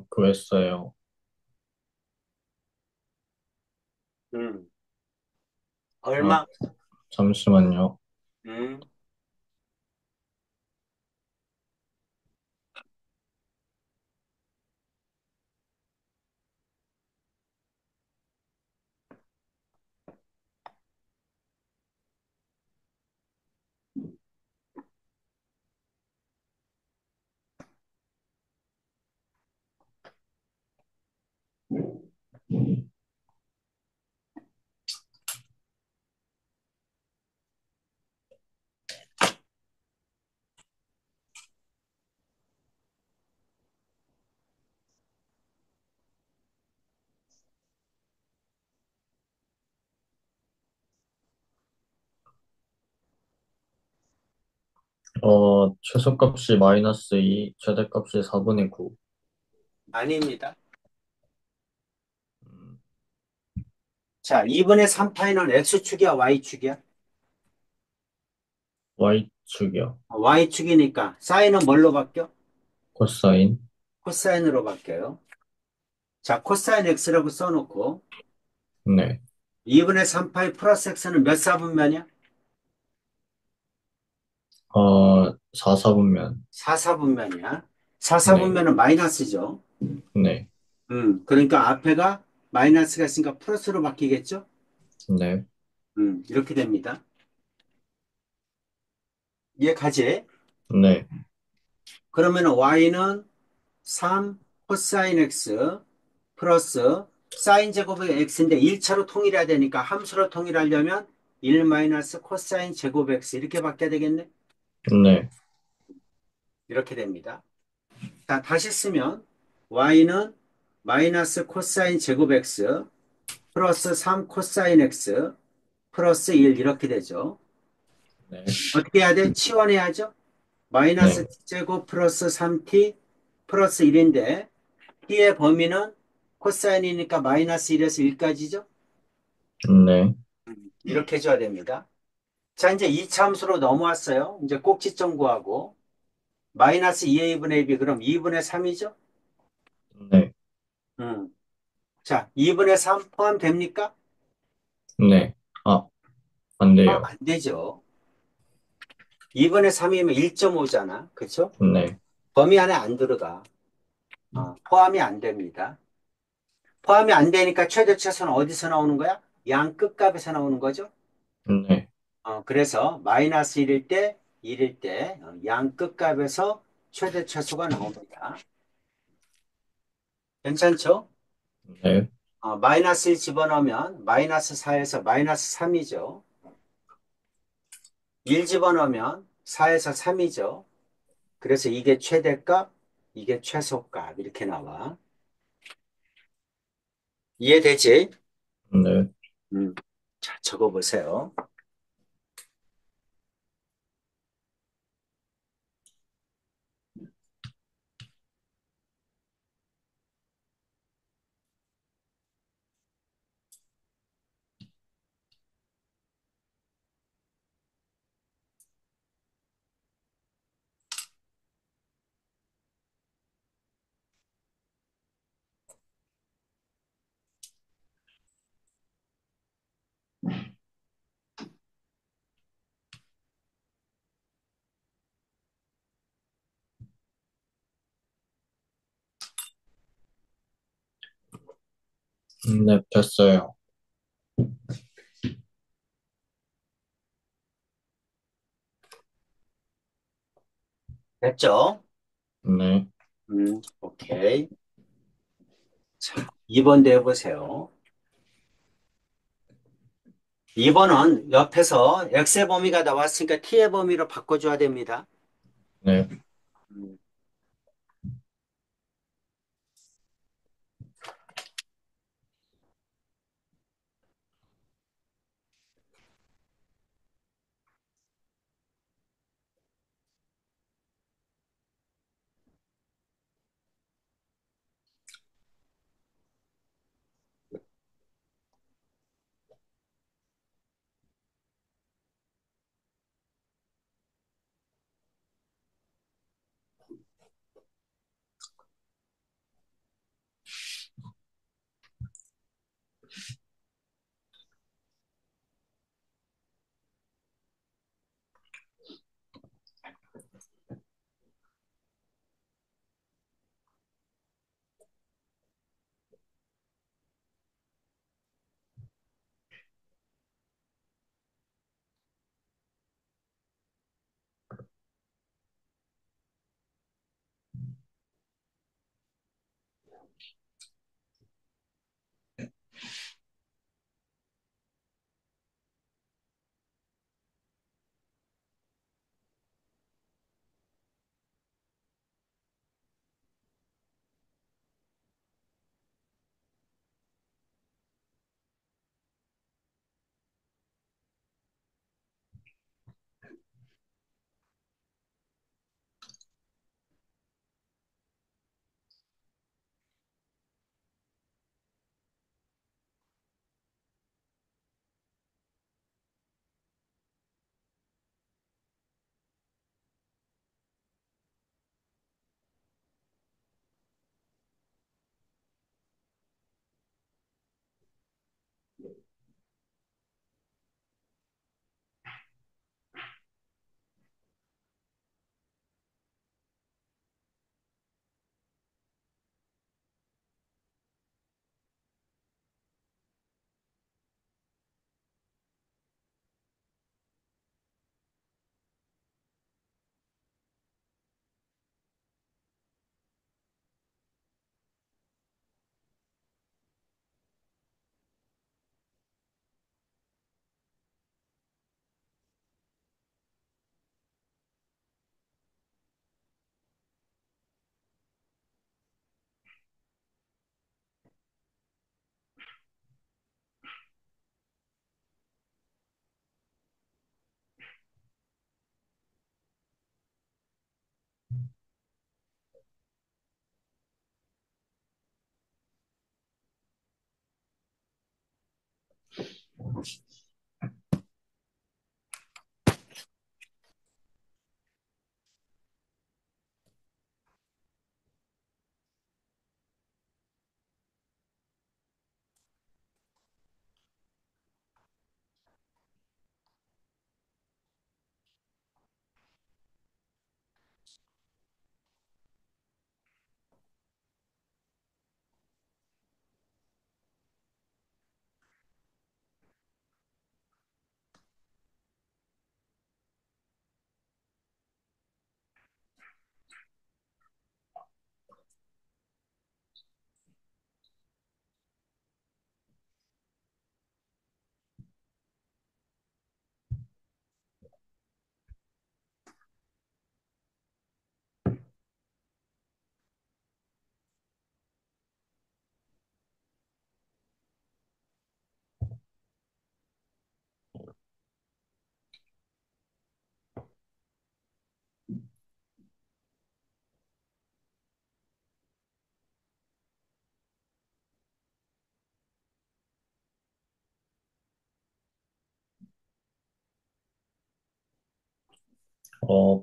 구했어요. 음, 아, 얼마? 잠시만요. 음, 최소값이 마이너스 2, 최대값이 4분의 9. 아닙니다. 자, 2분의 3파이는 X축이야, Y축이야? Y축이요. Y축이니까 사인은 뭘로 바뀌어? 코사인. 코사인으로 바뀌어요. 자, 코사인 X라고 써놓고 네. 2분의 3파이 플러스 X는 몇 사분면이야? 4사분면. 4사분면이야. 네. 4사분면은 마이너스죠. 네. 그러니까 앞에가 마이너스가 있으니까 플러스로 바뀌겠죠? 네. 이렇게 됩니다. 이해 가지? 네. 그러면 y는 3 코사인 x 플러스 사인 제곱의 x인데 1차로 통일해야 되니까 함수로 통일하려면 1 마이너스 코사인 제곱 x 이렇게 바뀌어야 되겠네? 네. 이렇게 됩니다. 자, 다시 쓰면 y는 마이너스 코사인 제곱 x 플러스 3 코사인 x 플러스 1 이렇게 되죠. 네. 어떻게 해야 돼? 치환해야죠. 마이너스 네. t제곱 플러스 3t 플러스 1인데 t의 범위는 코사인이니까 마이너스 1에서 1까지죠. 네. 이렇게 해줘야 됩니다. 자, 이제 2차 함수로 넘어왔어요. 이제 꼭지점 구하고 마이너스 2a분의 b 그럼 2분의 3이죠. 네. 자, 2분의 3 포함됩니까? 네. 아, 안 포함 돼요. 안 되죠. 2분의 3이면 1.5잖아. 그렇죠? 네. 범위 안에 안 들어가. 포함이 안 됩니다. 포함이 안 되니까 최대 최소는 어디서 나오는 거야? 양 끝값에서 나오는 거죠. 네. 그래서 마이너스 1일 때, 1일 때 양 끝값에서 최대 최소가 나옵니다. 괜찮죠? 네. 마이너스 1 집어넣으면 마이너스 4에서 마이너스 3이죠. 1 집어넣으면 4에서 3이죠. 그래서 이게 최대값, 이게 최소값 이렇게 나와. 이해되지? 네. 음. 자, 적어보세요. 네. 됐어요. 됐죠? 네. 오케이. 자, 2번 내보세요. 2번은 옆에서 x의 범위가 나왔으니까 t의 범위로 바꿔줘야 됩니다. 네. 음,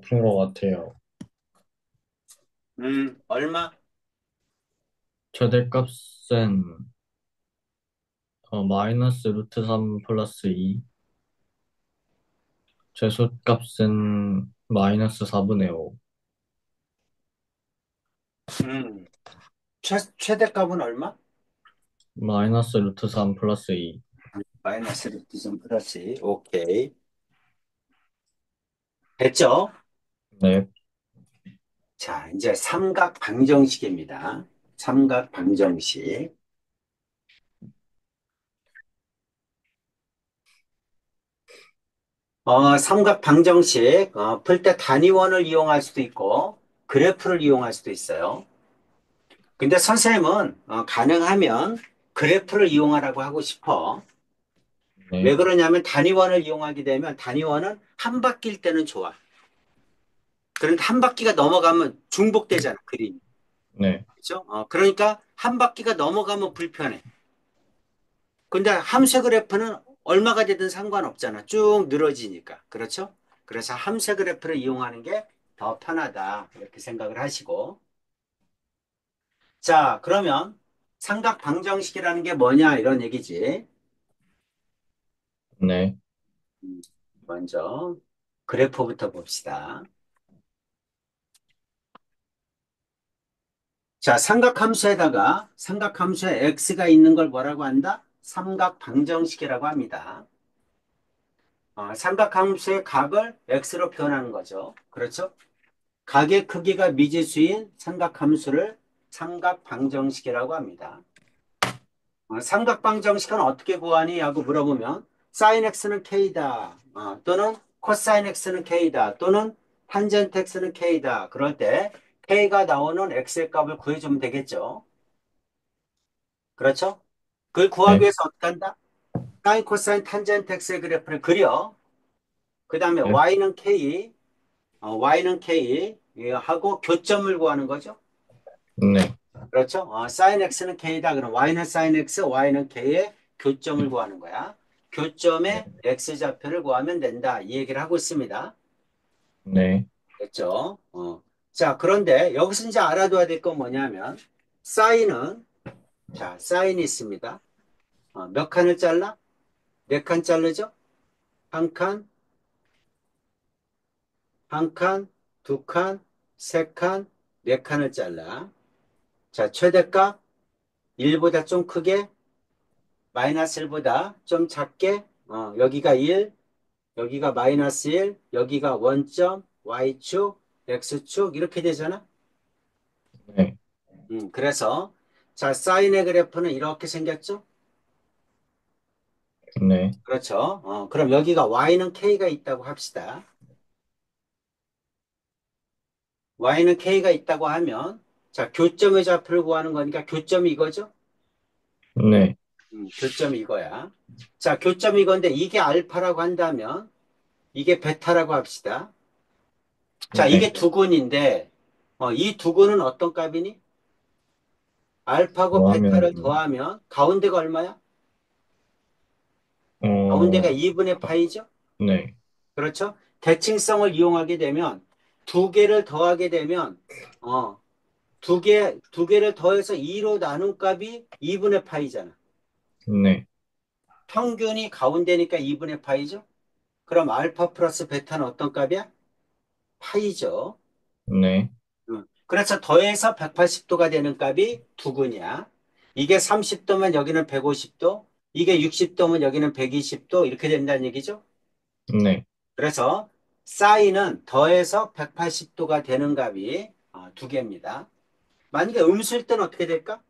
푼 것 같아요. 얼마? 최대값은 마이너스 루트 3 플러스 2, 최소값은 마이너스 4분의 5, 음, 최대값은 얼마? 마이너스 루트 3 플러스 2. 마이너스 루트 3 플러스 2. 오케이. 됐죠? 네, 자, 이제 삼각 방정식입니다. 삼각 방정식. 삼각 방정식, 풀 때 단위원을 이용할 수도 있고, 그래프를 이용할 수도 있어요. 근데 선생님은, 가능하면 그래프를 이용하라고 하고 싶어. 왜 네, 그러냐면 단위원을 이용하게 되면 단위원은 한 바뀔 때는 좋아. 그런데 한 바퀴가 넘어가면 중복되잖아, 그림이. 네, 그죠? 그러니까 한 바퀴가 넘어가면 불편해. 근데 함수 그래프는 얼마가 되든 상관없잖아. 쭉 늘어지니까. 그렇죠? 그래서 함수 그래프를 이용하는 게 더 편하다. 이렇게 생각을 하시고. 자, 그러면 삼각 방정식이라는 게 뭐냐 이런 얘기지. 네, 음, 먼저 그래프부터 봅시다. 자, 삼각함수에 x가 있는 걸 뭐라고 한다? 삼각 방정식이라고 합니다. 삼각함수의 각을 x로 표현하는 거죠. 그렇죠? 각의 크기가 미지수인 삼각함수를 삼각방정식이라고 합니다. 삼각방정식은 어떻게 구하니? 하고 물어보면 sin x는 k다. 또는 cosine x는 k다. 또는 탄젠트 x는 k다. 그럴 때 k가 나오는 x의 값을 구해주면 되겠죠. 그렇죠? 그걸 구하기 네, 위해서 어떻게 한다? sin, cosine, 탄젠트 x의 그래프를 그려. 그 다음에 네, y는 k 하고 교점을 구하는 거죠. 네, 그렇죠? sin x는 k다. 그럼 y는 sin x, y는 k의 교점을 구하는 거야. 네, 교점의 x좌표를 구하면 된다. 이 얘기를 하고 있습니다. 네, 됐죠? 자, 그런데 여기서 이제 알아둬야 될 건 뭐냐면, sin은, 자, sin이 있습니다. 몇 칸을 잘라? 네 칸 자르죠? 한 칸, 한 칸, 두 칸, 세 칸, 네 칸을 잘라. 자, 최대값 1보다 좀 크게, 마이너스 1보다 좀 작게, 여기가 1, 여기가 마이너스 1, 여기가 원점, y축, x축, 이렇게 되잖아? 네. 그래서, 자, 사인의 그래프는 이렇게 생겼죠? 네. 그렇죠. 그럼 여기가 y는 k가 있다고 합시다. y는 k가 있다고 하면, 자, 교점의 좌표를 구하는 거니까 교점이 이거죠? 네. 교점이 이거야. 자, 교점이 이건데 이게 알파라고 한다면 이게 베타라고 합시다. 자, 네. 이게 두근인데 이 두근은 어떤 값이니? 알파고 더하면, 베타를 더하면 가운데가 얼마야? 가운데가 어, 2분의 파이죠? 네. 그렇죠? 대칭성을 이용하게 되면 두 개를 더하게 되면 두 개를 더해서 2로 나눈 값이 2분의 파이잖아. 네. 평균이 가운데니까 2분의 파이죠? 그럼 알파 플러스 베타는 어떤 값이야? 파이죠. 네. 그래서 더해서 180도가 되는 값이 두근이야. 이게 30도면 여기는 150도, 이게 60도면 여기는 120도 이렇게 된다는 얘기죠. 네. 그래서 사인은 더해서 180도가 되는 값이 두 개입니다. 만약에 음수일 때는 어떻게 될까?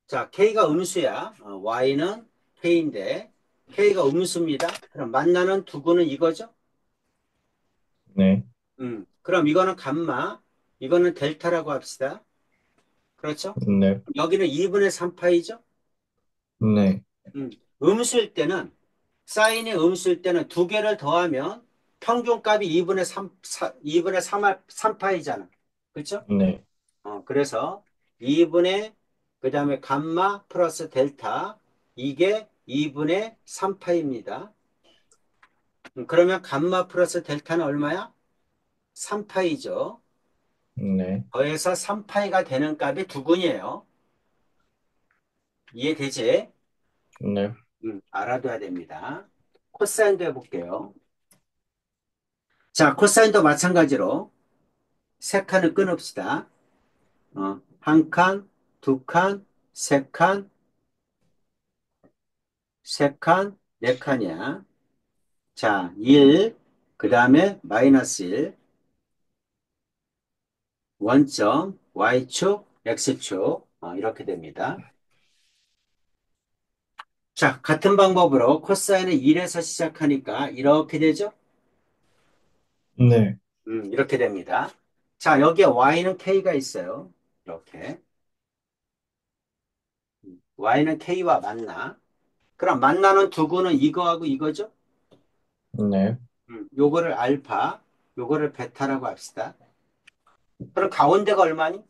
자, k가 음수야. y는 k인데 k가 음수입니다. 그럼 만나는 두근은 이거죠. 네. 그럼 이거는 감마, 이거는 델타라고 합시다. 그렇죠? 네. 여기는 2분의 3파이죠? 네. 음수일 때는, 사인이 음수일 때는 두 개를 더하면 평균값이 2분의 3, 2분의 3파이잖아. 그렇죠? 네. 그래서 2분의, 그 다음에 감마 플러스 델타, 이게 2분의 3파입니다. 그러면 감마 플러스 델타는 얼마야? 3파이죠. 네. 더해서 3파이가 되는 값이 두근이에요. 이해되지? 네. 알아둬야 됩니다. 코사인도 해볼게요. 자, 코사인도 마찬가지로 세 칸을 끊읍시다. 한 칸, 두 칸, 세 칸, 세 칸, 네 칸이야. 자, 1, 그 다음에 마이너스 1, 원점, y축, x축, 이렇게 됩니다. 자, 같은 방법으로 코사인은 1에서 시작하니까 이렇게 되죠? 네. 이렇게 됩니다. 자, 여기에 y는 k가 있어요. 이렇게. y는 k와 만나. 그럼 만나는 두구는 이거하고 이거죠? 네. 요거를 알파, 요거를 베타라고 합시다. 그럼 가운데가 얼마니?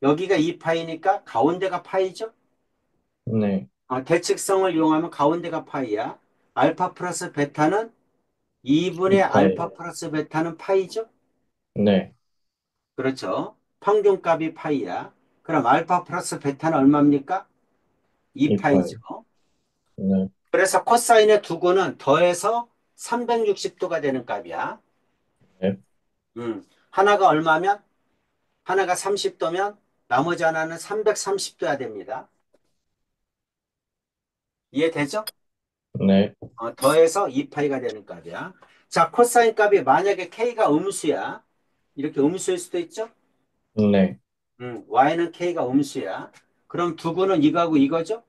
여기가 2파이니까 가운데가 파이죠? 네. 대측성을 이용하면 가운데가 파이야. 알파 플러스 베타는 2분의 2파이. 알파 플러스 베타는 파이죠? 네. 그렇죠. 평균값이 파이야. 그럼 알파 플러스 베타는 얼마입니까? 2파이죠. 2파이. 네. 그래서 코사인의 두고는 더해서 360도가 되는 값이야. 네. 하나가 얼마면? 하나가 30도면 나머지 하나는 330도야 됩니다. 이해되죠? 네. 더해서 2파이가 되는 값이야. 자, 코사인 값이 만약에 k가 음수야. 이렇게 음수일 수도 있죠? 네. y는 k가 음수야. 그럼 두고는 이거하고 이거죠?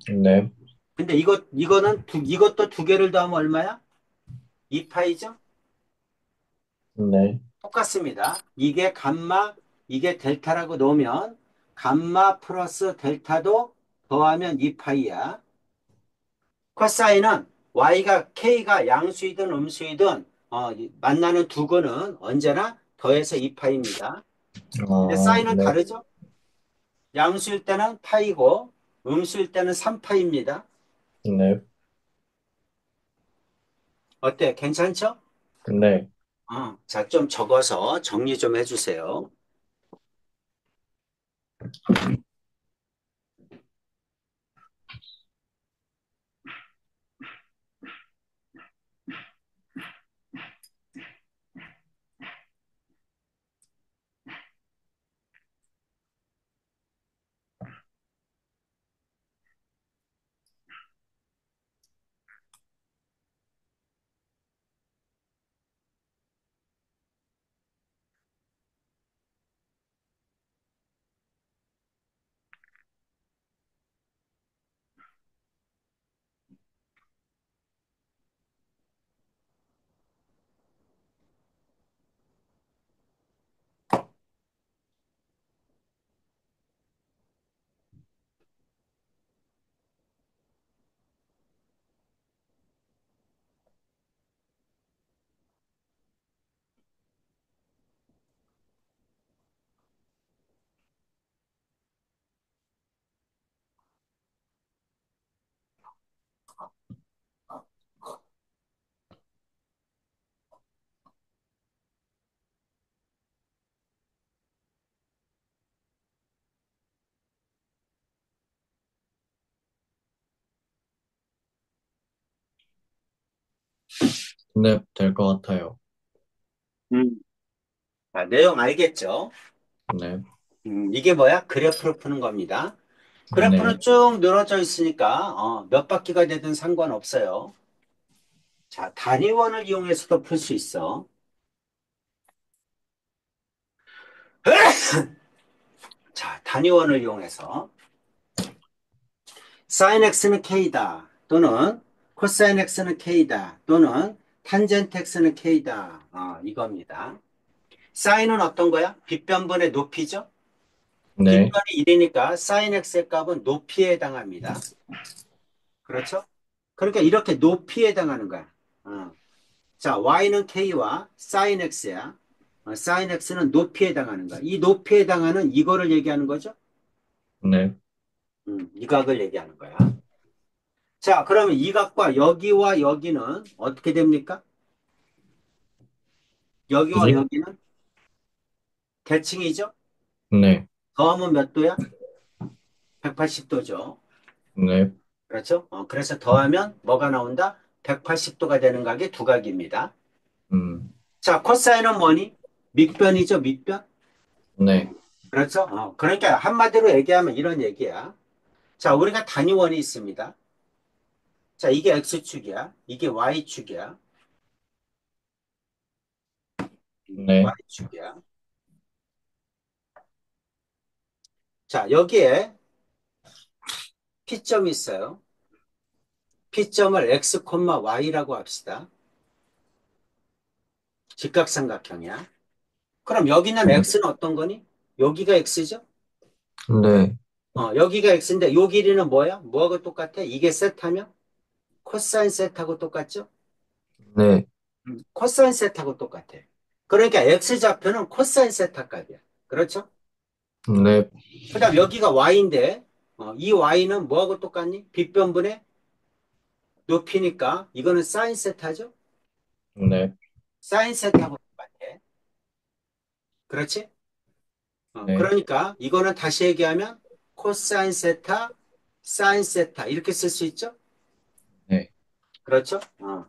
네. 근데 이것도 두 개를 더하면 얼마야? 2파이죠? 네. 똑같습니다. 이게 감마, 이게 델타라고 놓으면 감마 플러스 델타도 더하면 2파이야. 코사인은 y가 k가 양수이든 음수이든 만나는 두고는 언제나 더해서 2파입니다. 근데 사인은 네. 다르죠? 양수일 때는 파이고 음수일 때는 3파입니다. 네. 어때? 괜찮죠? 네. 자, 좀 적어서 정리 좀 해주세요. 네, 될 것 같아요. 음. 자, 내용 알겠죠? 네, 이게 뭐야? 그래프를 푸는 겁니다. 그래프는 네, 쭉 늘어져 있으니까 몇 바퀴가 되든 상관없어요. 자, 단위원을 이용해서도 풀 수 있어. 자, 단위원을 이용해서 sin x는 k다 또는 코사인 x는 k다 또는 탄젠트 x는 k다. 이겁니다. 사인은 어떤 거야? 빗변분의 높이죠? 네, 빗변이 1이니까 sin x의 값은 높이에 해당합니다. 그렇죠? 그러니까 이렇게 높이에 해당하는 거야. 어. 자, y는 k와 sin x야. sin x는 높이에 해당하는 거야. 이 높이에 해당하는 이거를 얘기하는 거죠? 네, 이 각을 얘기하는 거야. 자, 그러면 이 각과 여기와 여기는 어떻게 됩니까? 여기와 뭐지? 여기는 대칭이죠? 네, 더하면 몇 도야? 180도죠. 네, 그렇죠? 그래서 더하면 뭐가 나온다? 180도가 되는 각이 두 각입니다. 음, 자, 코사인은 뭐니? 밑변이죠, 밑변? 네, 그렇죠? 그러니까 한마디로 얘기하면 이런 얘기야. 자, 우리가 단위원이 있습니다. 자, 이게 X축이야. 이게 Y축이야. 네, Y축이야. 자, 여기에 P점이 있어요. P점을 X, Y라고 합시다. 직각삼각형이야. 그럼 여기는 X는 어떤 거니? 여기가 X죠? 네, 여기가 X인데 요 길이는 뭐야? 뭐하고 똑같아? 이게 세타면? 코사인 세타하고 똑같죠? 네, 코사인 세타하고 똑같아. 그러니까 X좌표는 코사인 세타 값이야. 그렇죠? 네, 그 다음 여기가 Y인데 이 Y는 뭐하고 똑같니? 빗변분의 높이니까 이거는 사인 세타죠? 네, 사인 세타하고 똑같아. 그렇지? 네, 그러니까 이거는 다시 얘기하면 코사인 세타, 사인 세타 이렇게 쓸 수 있죠? 네, 그렇죠?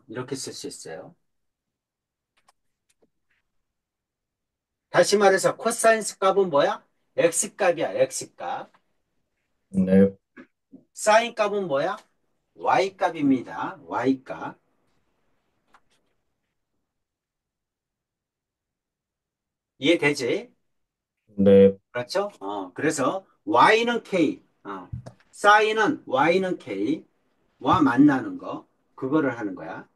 이렇게 쓸 수 있어요. 다시 말해서 코사인 값은 뭐야? x 값이야, x 값. 네, 사인 값은 뭐야? y 값입니다. y 값. 이해되지? 네, 그렇죠? 그래서 y는 k, 사인은 y는 k와 만나는 거, 그거를 하는 거야.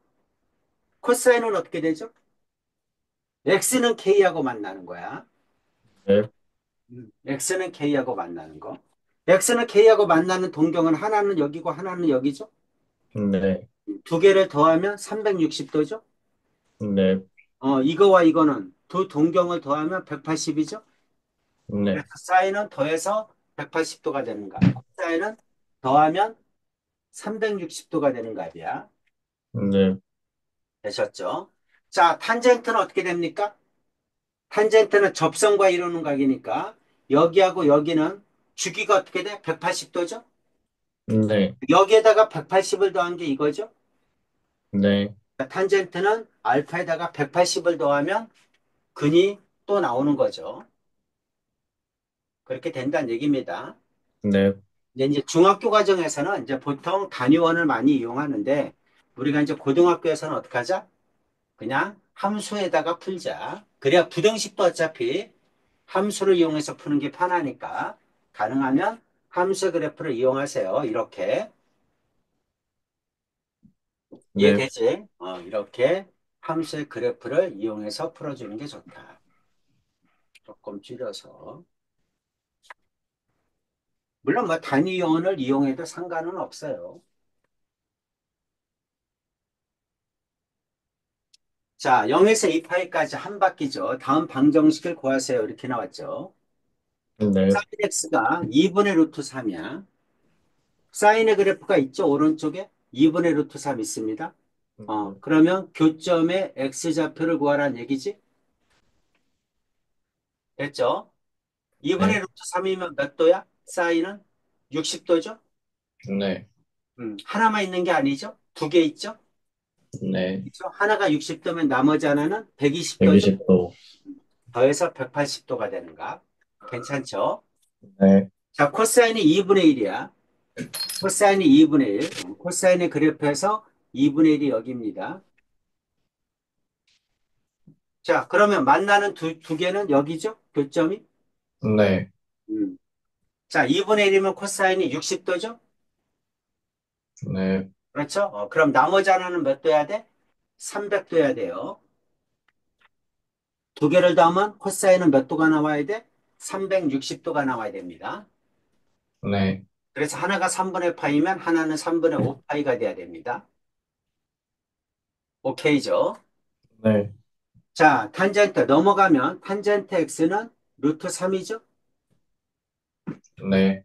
코사인은 어떻게 되죠? x는 k하고 만나는 거야. 네, x는 k하고 만나는 거. x는 k하고 만나는 동경은 하나는 여기고 하나는 여기죠? 네, 두 개를 더하면 360도죠? 네, 이거와 이거는 두 동경을 더하면 180이죠? 네, 그래서 사인은 더해서 180도가 되는 값. 코사인은 더하면 360도가 되는 값이야. 네, 되셨죠? 자, 탄젠트는 어떻게 됩니까? 탄젠트는 접선과 이루는 각이니까 여기하고 여기는 주기가 어떻게 돼? 180도죠? 네, 여기에다가 180을 더한 게 이거죠? 네, 그러니까 탄젠트는 알파에다가 180을 더하면 근이 또 나오는 거죠. 그렇게 된다는 얘기입니다. 네, 근데 이제 중학교 과정에서는 이제 보통 단위원을 많이 이용하는데 우리가 이제 고등학교에서는 어떻게 하자? 그냥 함수에다가 풀자. 그래야 부등식도 어차피 함수를 이용해서 푸는 게 편하니까 가능하면 함수 그래프를 이용하세요. 이렇게. 네, 이해되지? 이렇게 함수의 그래프를 이용해서 풀어주는 게 좋다. 조금 줄여서. 물론 뭐 단위원을 이용해도 상관은 없어요. 자, 0에서 2파이까지 한 바퀴죠. 다음 방정식을 구하세요. 이렇게 나왔죠. 네, 사인 x가 2분의 루트 3이야. 사인의 그래프가 있죠. 오른쪽에 2분의 루트 3 있습니다. 그러면 교점의 x좌표를 구하라는 얘기지. 됐죠? 2분의 네, 루트 3이면 몇 도야? 사인은 60도죠? 네, 하나만 있는 게 아니죠. 두 개 있죠? 네. 그죠? 하나가 60도면 나머지 하나는 120도죠? 120도. 더해서 180도가 되는 값. 괜찮죠? 네. 자, 코사인이 2분의 1이야. 코사인이 2분의 1. 코사인의 그래프에서 2분의 1이 여기입니다. 자, 그러면 만나는 두 개는 여기죠? 교점이? 네. 음. 자, 2분의 1이면 코사인이 60도죠? 네. 그렇죠? 그럼 나머지 하나는 몇 도야 돼? 300 도야 돼요. 두 개를 더하면 코사인은 몇 도가 나와야 돼? 360도가 나와야 됩니다. 네. 그래서 하나가 3분의 파이면 하나는 3분의 5 파이가 돼야 됩니다. 오케이죠? 네. 자, 탄젠트 넘어가면 탄젠트 x는 루트 3이죠? 네.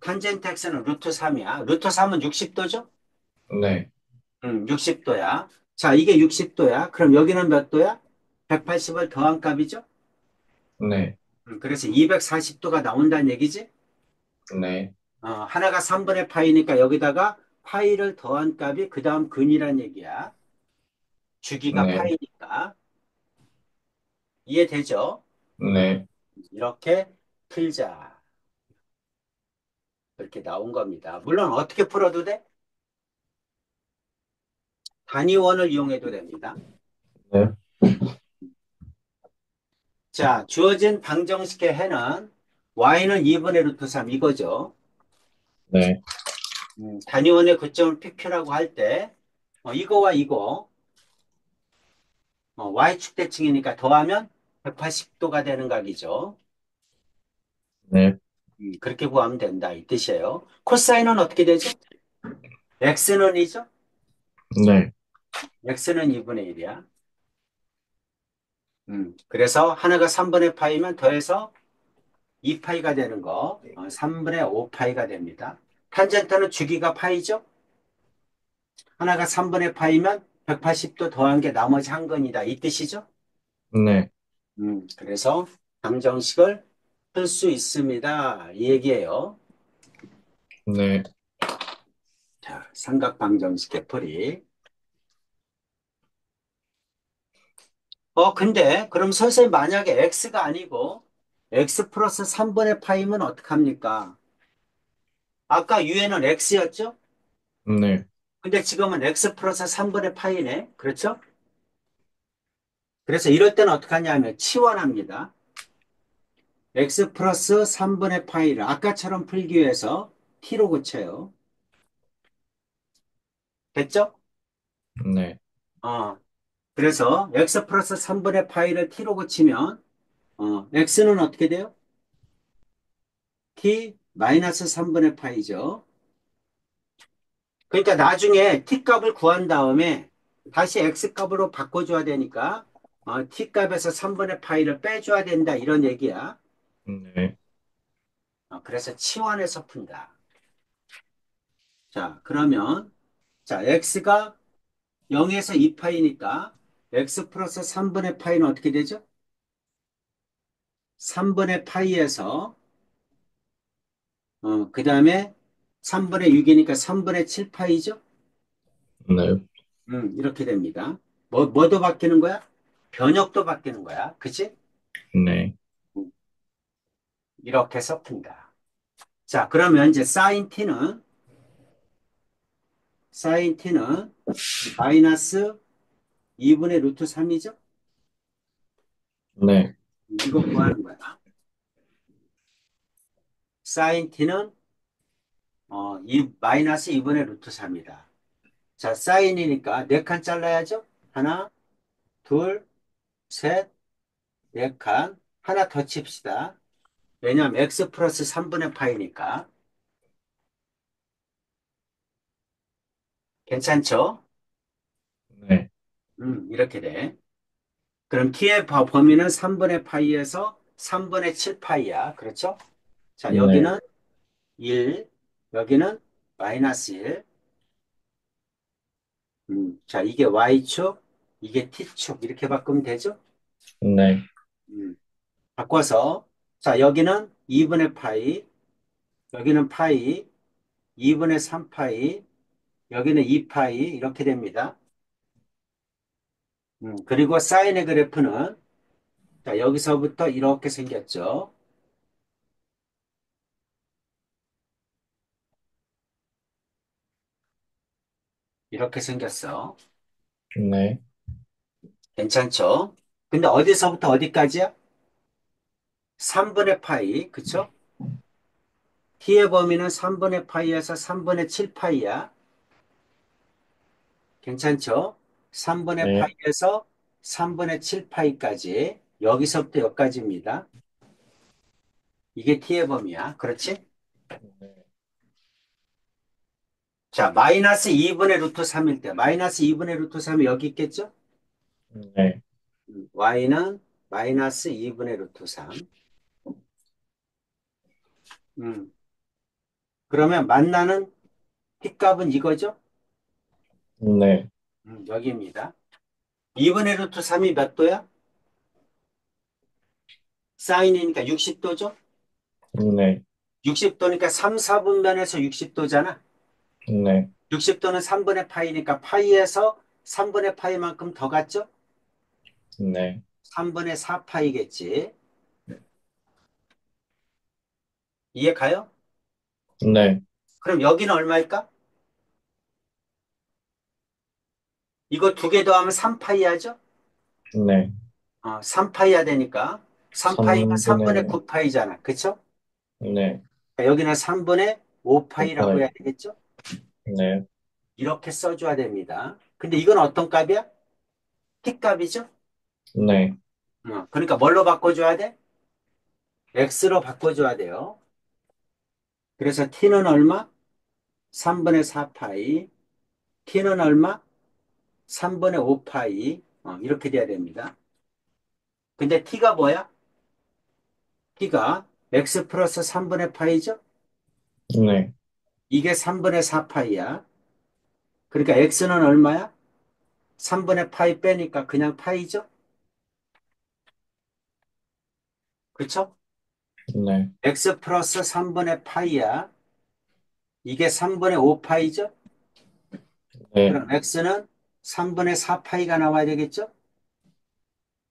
탄젠트 x는 루트 3이야. 루트 3은 60도죠? 네. 60도야. 자, 이게 60도야. 그럼 여기는 몇 도야? 180을 더한 값이죠? 네. 그래서 240도가 나온다는 얘기지? 네. 하나가 3분의 파이니까 여기다가 파이를 더한 값이 그 다음 근이란 얘기야. 주기가 네. 파이니까. 이해되죠? 네. 이렇게 풀자. 이렇게 나온 겁니다. 물론 어떻게 풀어도 돼? 단위원을 이용해도 됩니다. 네. 자, 주어진 방정식의 해는 y는 2분의 루트 3 이거죠. 네. 단위원의 고점을 PQ라고 할 때, 이거와 이거, y축대칭이니까 더하면 180도가 되는 각이죠. 네. 그렇게 구하면 된다. 이 뜻이에요. 코사인은 어떻게 되죠? x는 2죠? 네. x는 2분의 1이야. 그래서 하나가 3분의 파이면 더해서 2파이가 되는 거, 3분의 5파이가 됩니다. 탄젠트는 주기가 파이죠? 하나가 3분의 파이면 180도 더한 게 나머지 한 건이다. 이 뜻이죠? 네. 그래서 방정식을 풀 수 있습니다. 이 얘기예요. 네. 자, 삼각방정식의 풀이. 근데 그럼 선생님 만약에 x가 아니고 x 플러스 3분의 파이면 어떡합니까? 아까 유에는 x였죠? 네. 근데 지금은 x 플러스 3분의 파이네. 그렇죠? 그래서 이럴 때는 어떡하냐 하면 치환합니다. x 플러스 3분의 파이를 아까처럼 풀기 위해서 t로 고쳐요. 됐죠? 네. 어, 그래서 x 플러스 3분의 파이를 t로 고치면 x는 어떻게 돼요? t 마이너스 3분의 파이죠. 그러니까 나중에 t 값을 구한 다음에 다시 x 값으로 바꿔줘야 되니까 t 값에서 3분의 파이를 빼줘야 된다 이런 얘기야. 네. 그래서 치환해서 푼다. 자, 그러면 자 x가 0에서 2파이니까 x 플러스 3분의 파이는 어떻게 되죠? 3분의 파이에서 그 다음에 3분의 6이니까 3분의 7파이죠? 네. 이렇게 됩니다. 뭐도 바뀌는 거야? 변역도 바뀌는 거야. 그치? 네. 음, 이렇게 해서 푼다. 자, 그러면 이제 사인 t는 마이너스 2분의 루트 3이죠? 네. 이거 구하는 거야. 사인 t는 마이너스 2분의 루트 3이다. 자, 사인이니까 네 칸 잘라야죠? 하나, 둘, 셋, 네 칸. 하나 더 칩시다. 왜냐하면 x 플러스 3분의 파이니까. 괜찮죠? 네. 이렇게 돼. 그럼 t의 범위는 3분의 파이에서 3분의 7파이야. 그렇죠? 자, 네. 여기는 1, 여기는 마이너스 1. 자, 이게 y축, 이게 t축. 이렇게 바꾸면 되죠? 네. 음, 바꿔서, 자, 여기는 2분의 파이, 여기는 파이, 2분의 3파이, 여기는 2파이, 이렇게 됩니다. 그리고 사인의 그래프는 자, 여기서부터 이렇게 생겼죠. 이렇게 생겼어. 네. 괜찮죠? 근데 어디서부터 어디까지야? 3분의 파이, 그쵸? t의 범위는 3분의 파이에서 3분의 7파이야. 괜찮죠? 3분의 네. 파이에서 3분의 7파이까지. 여기서부터 여기까지입니다. 이게 t의 범위야. 그렇지? 네. 자, 마이너스 2분의 루트 3일 때, 마이너스 2분의 루트 3이 여기 있겠죠? 네. y는 마이너스 2분의 루트 3. 음, 그러면 만나는 t값은 이거죠? 네. 여기입니다. 2분의 루트 3이 몇 도야? 사인이니까 60도죠? 네. 60도니까 3, 4분면에서 60도잖아. 네. 60도는 3분의 파이니까 파이에서 3분의 파이만큼 더 갔죠? 네. 3분의 4파이겠지. 이해 가요? 네. 그럼 여기는 얼마일까? 이거 두 개 더하면 3파이 하죠? 네. 3파이야 되니까 3파이가 3분의 3분의, 9파이잖아. 그쵸? 네. 여기는 3분의 5파이라고 해야 5파이. 되겠죠? 네. 이렇게 써줘야 됩니다. 근데 이건 어떤 값이야? t값이죠? 네. 그러니까 뭘로 바꿔줘야 돼? x로 바꿔줘야 돼요. 그래서 t는 얼마? 3분의 4파이. t는 얼마? 3분의 5파이. 이렇게 돼야 됩니다. 근데 t가 뭐야? t가 x 플러스 3분의 파이죠? 네. 이게 3분의 4파이야. 그러니까 x는 얼마야? 3분의 파이 빼니까 그냥 파이죠? 그쵸? 네. x 플러스 3분의 파이야. 이게 3분의 5파이죠? 네. 그럼 x는 3분의 4파이가 나와야 되겠죠?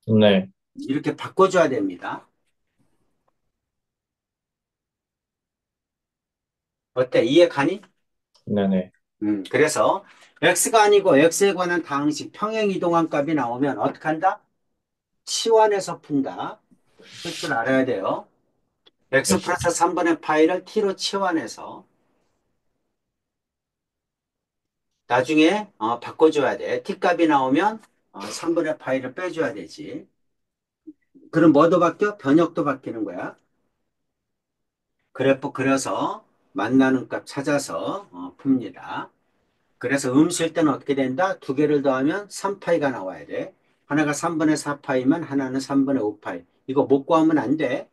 네. 이렇게 바꿔줘야 됩니다. 어때? 이해 가니? 네네. 그래서 x가 아니고 x에 관한 다항식 평행 이동한 값이 나오면 어떻게 한다? 치환해서 푼다. 그줄 알아야 돼요. x 네. 플러스 3분의 파이를 t로 치환해서 나중에 바꿔줘야 돼. t 값이 나오면 3분의 파이를 빼줘야 되지. 그럼 뭐도 바뀌어? 변역도 바뀌는 거야. 그래프 그려서 만나는 값 찾아서 풉니다. 그래서 쉴 때는 어떻게 된다? 두 개를 더하면 3파이가 나와야 돼. 하나가 3분의 4파이면 하나는 3분의 5파이. 이거 못 구하면 안 돼.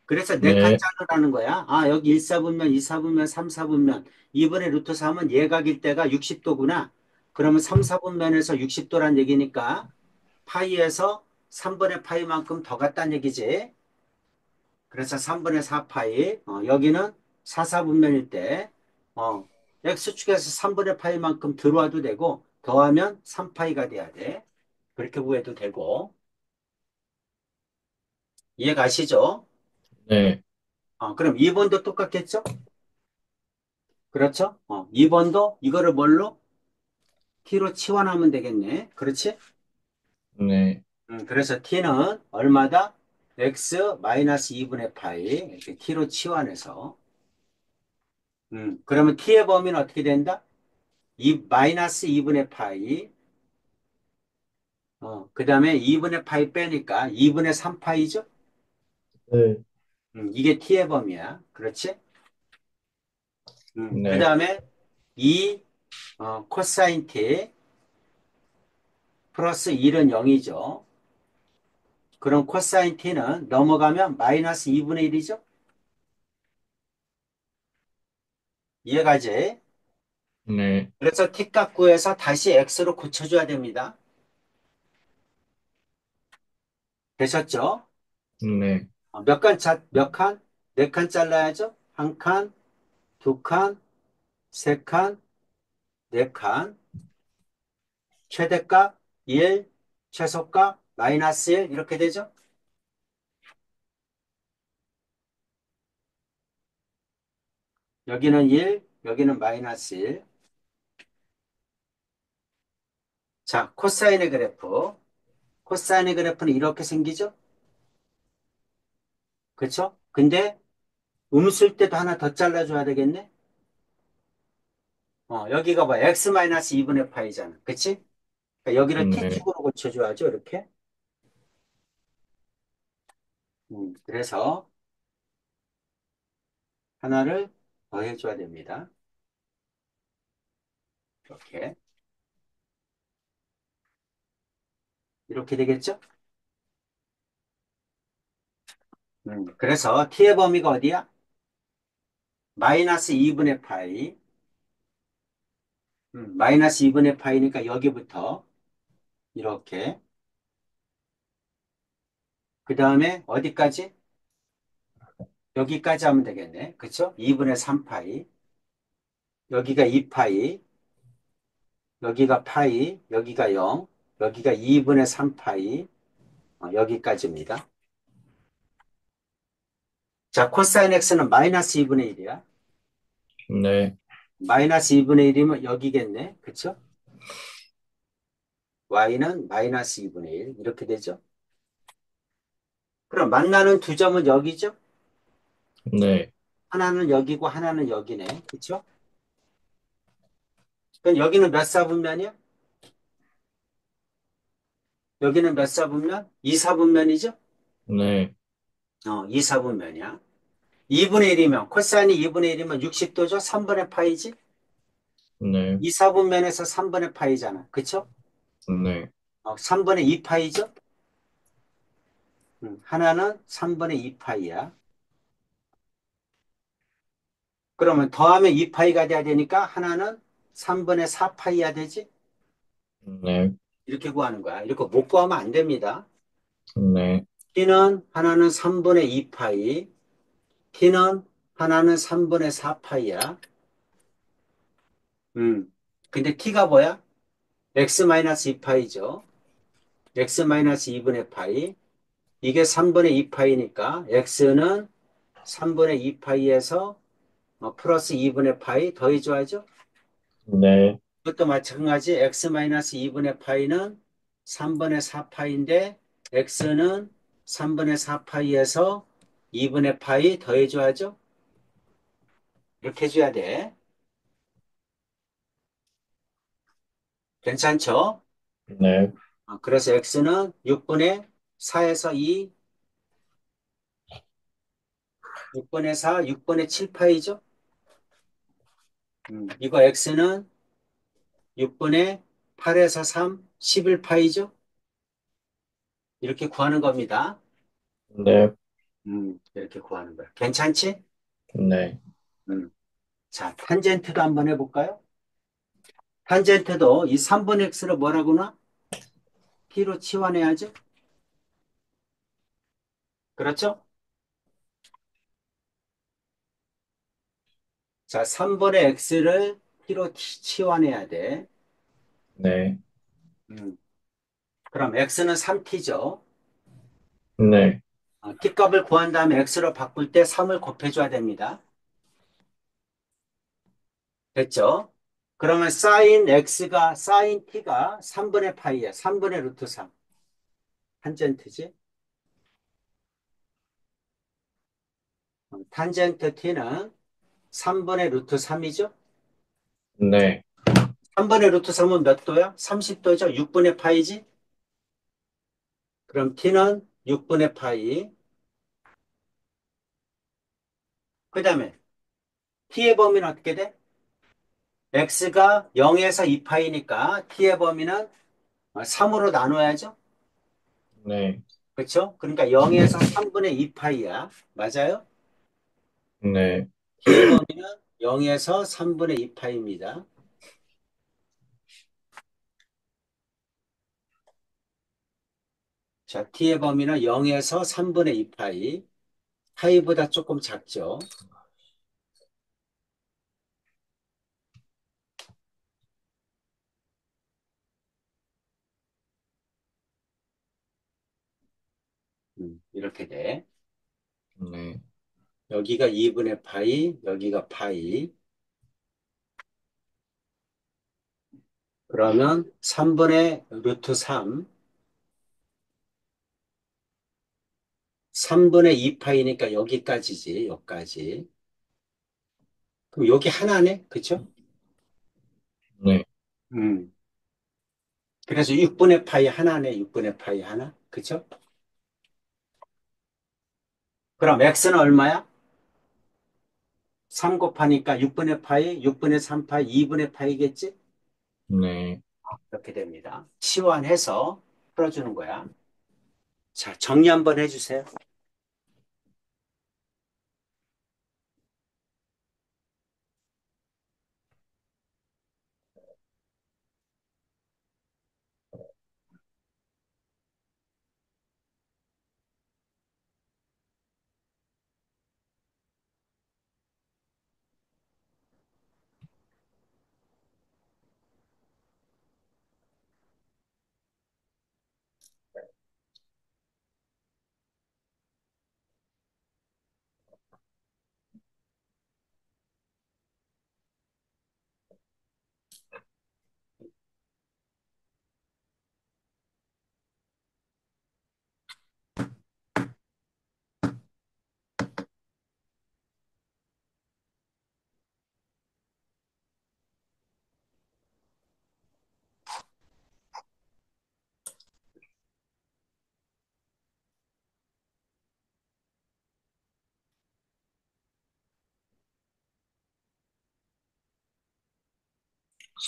그래서 네 네. 칸짜리라는 거야. 여기 1사분면, 2사분면, 3사분면. 2분의 루트 3은 예각일 때가 60도구나. 그러면 3, 4분면에서 60도란 얘기니까 파이에서 3분의 파이만큼 더 갔다는 얘기지. 그래서 3분의 4파이. 여기는 4, 4분면일 때 x축에서 3분의 파이만큼 들어와도 되고 더하면 3파이가 돼야 돼. 그렇게 구해도 되고. 이해 가시죠? 네. 그럼 2번도 똑같겠죠? 그렇죠? 2번도 이거를 뭘로? t로 치환하면 되겠네. 그렇지? 네. 그래서 t는 얼마다? x 마이너스 2분의 파이 이렇게 t로 치환해서 그러면 t의 범위는 어떻게 된다? 마이너스 2분의 파이 그 다음에 2분의 파이 빼니까 2분의 3파이죠? 네. 이게 t의 범위야. 그렇지? 그 네. 다음에 2 코사인 t 플러스 1은 0이죠. 그럼 코사인 t는 넘어가면 마이너스 2분의 1이죠? 이해가지? 네. 그래서 t값 구해서 다시 x로 고쳐줘야 됩니다. 되셨죠? 네. 몇 칸? 네 칸 잘라야죠? 한 칸, 두 칸, 세 칸, 네 칸. 최대값 1, 최소값 마이너스 1 이렇게 되죠? 여기는 1, 여기는 마이너스 1. 자, 코사인의 그래프. 코사인의 그래프는 이렇게 생기죠? 그쵸? 근데 음수일 때도 하나 더 잘라줘야 되겠네? 여기가 뭐 x 마이너스 2분의 파이잖아. 그치? 그러니까 여기를 네. t축으로 고쳐줘야죠, 이렇게. 그래서 하나를 더 해줘야 됩니다. 이렇게. 이렇게 되겠죠? 그래서 t의 범위가 어디야? 마이너스 2분의 파이. 마이너스 2분의 파이니까 여기부터 이렇게. 그 다음에 어디까지? 여기까지 하면 되겠네. 그쵸? 2분의 3파이. 여기가 2파이. 여기가 파이. 여기가 0. 여기가 2분의 3파이. 여기까지입니다. 자, 코사인 x는 마이너스 2분의 1이야. 네. 마이너스 2분의 1이면 여기겠네. 그쵸? y는 마이너스 2분의 1. 이렇게 되죠? 그럼 만나는 두 점은 여기죠? 네. 하나는 여기고 하나는 여기네. 그쵸? 그럼 여기는 몇 사분면이야? 여기는 몇 사분면? 2사분면이죠? 네. 2사분면이야. 2분의 1이면, 코사인이 2분의 1이면 60도죠? 3분의 파이지? 네. 2사분면에서 3분의 파이잖아. 그쵸? 네. 3분의 2파이죠? 하나는 3분의 2파이야. 그러면 더하면 2파이가 돼야 되니까 하나는 3분의 4파이야 되지? 네. 이렇게 구하는 거야. 이렇게 못 구하면 안 됩니다. 네. t는 하나는 3분의 2파이, t는 하나는 3분의 4파이야. 근데 t가 뭐야? x-2파이죠. x-2분의 파이. 이게 3분의 2파이니까 x는 3분의 2파이에서 플러스 2분의 파이 더해줘야죠. 네. 그것도 마찬가지 x-2분의 파이는 3분의 4파인데 x는 3분의 4파이에서 2분의 파이 더해줘야죠. 이렇게 해줘야 돼. 괜찮죠? 네. 그래서 x는 6분의 4에서 2, 6분의 4, 6분의 7파이죠. 이거 x는 6분의 8에서 3, 11파이죠. 이렇게 구하는 겁니다. 네. 이렇게 구하는 거야. 괜찮지? 네. 음. 자, 탄젠트도 한번 해볼까요? 탄젠트도 이 3분의 x를 뭐라고나? t로 치환해야죠. 그렇죠? 자, 3분의 x를 t로 치환해야 돼. 네. 음. 그럼 x는 3t죠. 네. t 값을 구한 다음에 x로 바꿀 때 3을 곱해줘야 됩니다. 됐죠? 그러면 사인 t가 3분의 파이야. 3분의 루트 3. 탄젠트지? 탄젠트 t는 3분의 루트 3이죠? 네. 3분의 루트 3은 몇 도야? 30도죠? 6분의 파이지? 그럼 t는 6분의 파이. 그 다음에 t의 범위는 어떻게 돼? x가 0에서 2파이니까 t의 범위는 3으로 나눠야죠? 네. 그렇죠? 그러니까 0에서 3분의 2파이야. 맞아요? 네. t의 범위는 0에서 3분의 2파이입니다. 자, t의 범위는 0에서 3분의 2파이. 파이보다 조금 작죠? 이렇게 돼. 네, 여기가 2분의 파이, 여기가 파이. 그러면 3분의 루트 3, 3분의 2파이니까 여기까지지, 여기까지. 그럼 여기 하나네? 그쵸? 네, 음. 그래서 6분의 파이 하나네, 6분의 파이 하나? 그쵸? 그럼 x는 얼마야? 3 곱하니까 6분의 파이, 6분의 3파이, 2분의 파이겠지? 네. 이렇게 됩니다. 치환해서 풀어주는 거야. 자, 정리 한번 해주세요.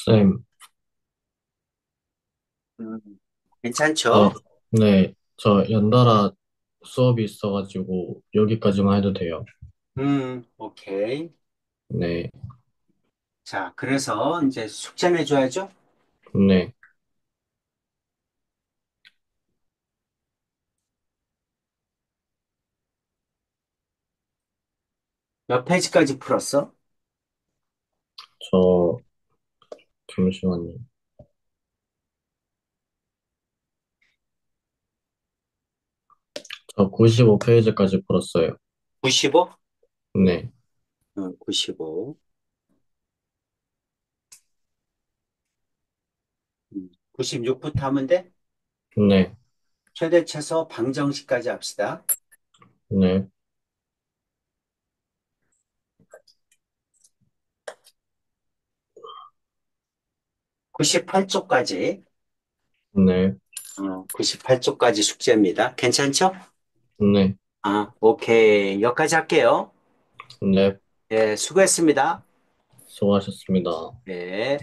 쌤, 음, 저, 괜찮죠? 네, 저 연달아 수업이 있어가지고 여기까지만 해도 돼요. 오케이. 네, 자, 그래서 이제 숙제 내줘야죠? 네. 몇 페이지까지 풀었어? 저, 잠시만요. 저 95페이지까지 풀었어요. 95? 네, 95. 96부터 하면 돼? 네, 최대 최소 방정식까지 합시다. 네, 98쪽까지. 네, 98쪽까지 숙제입니다. 괜찮죠? 네, 오케이. 여기까지 할게요. 네. 예, 수고했습니다. 수고하셨습니다. 예.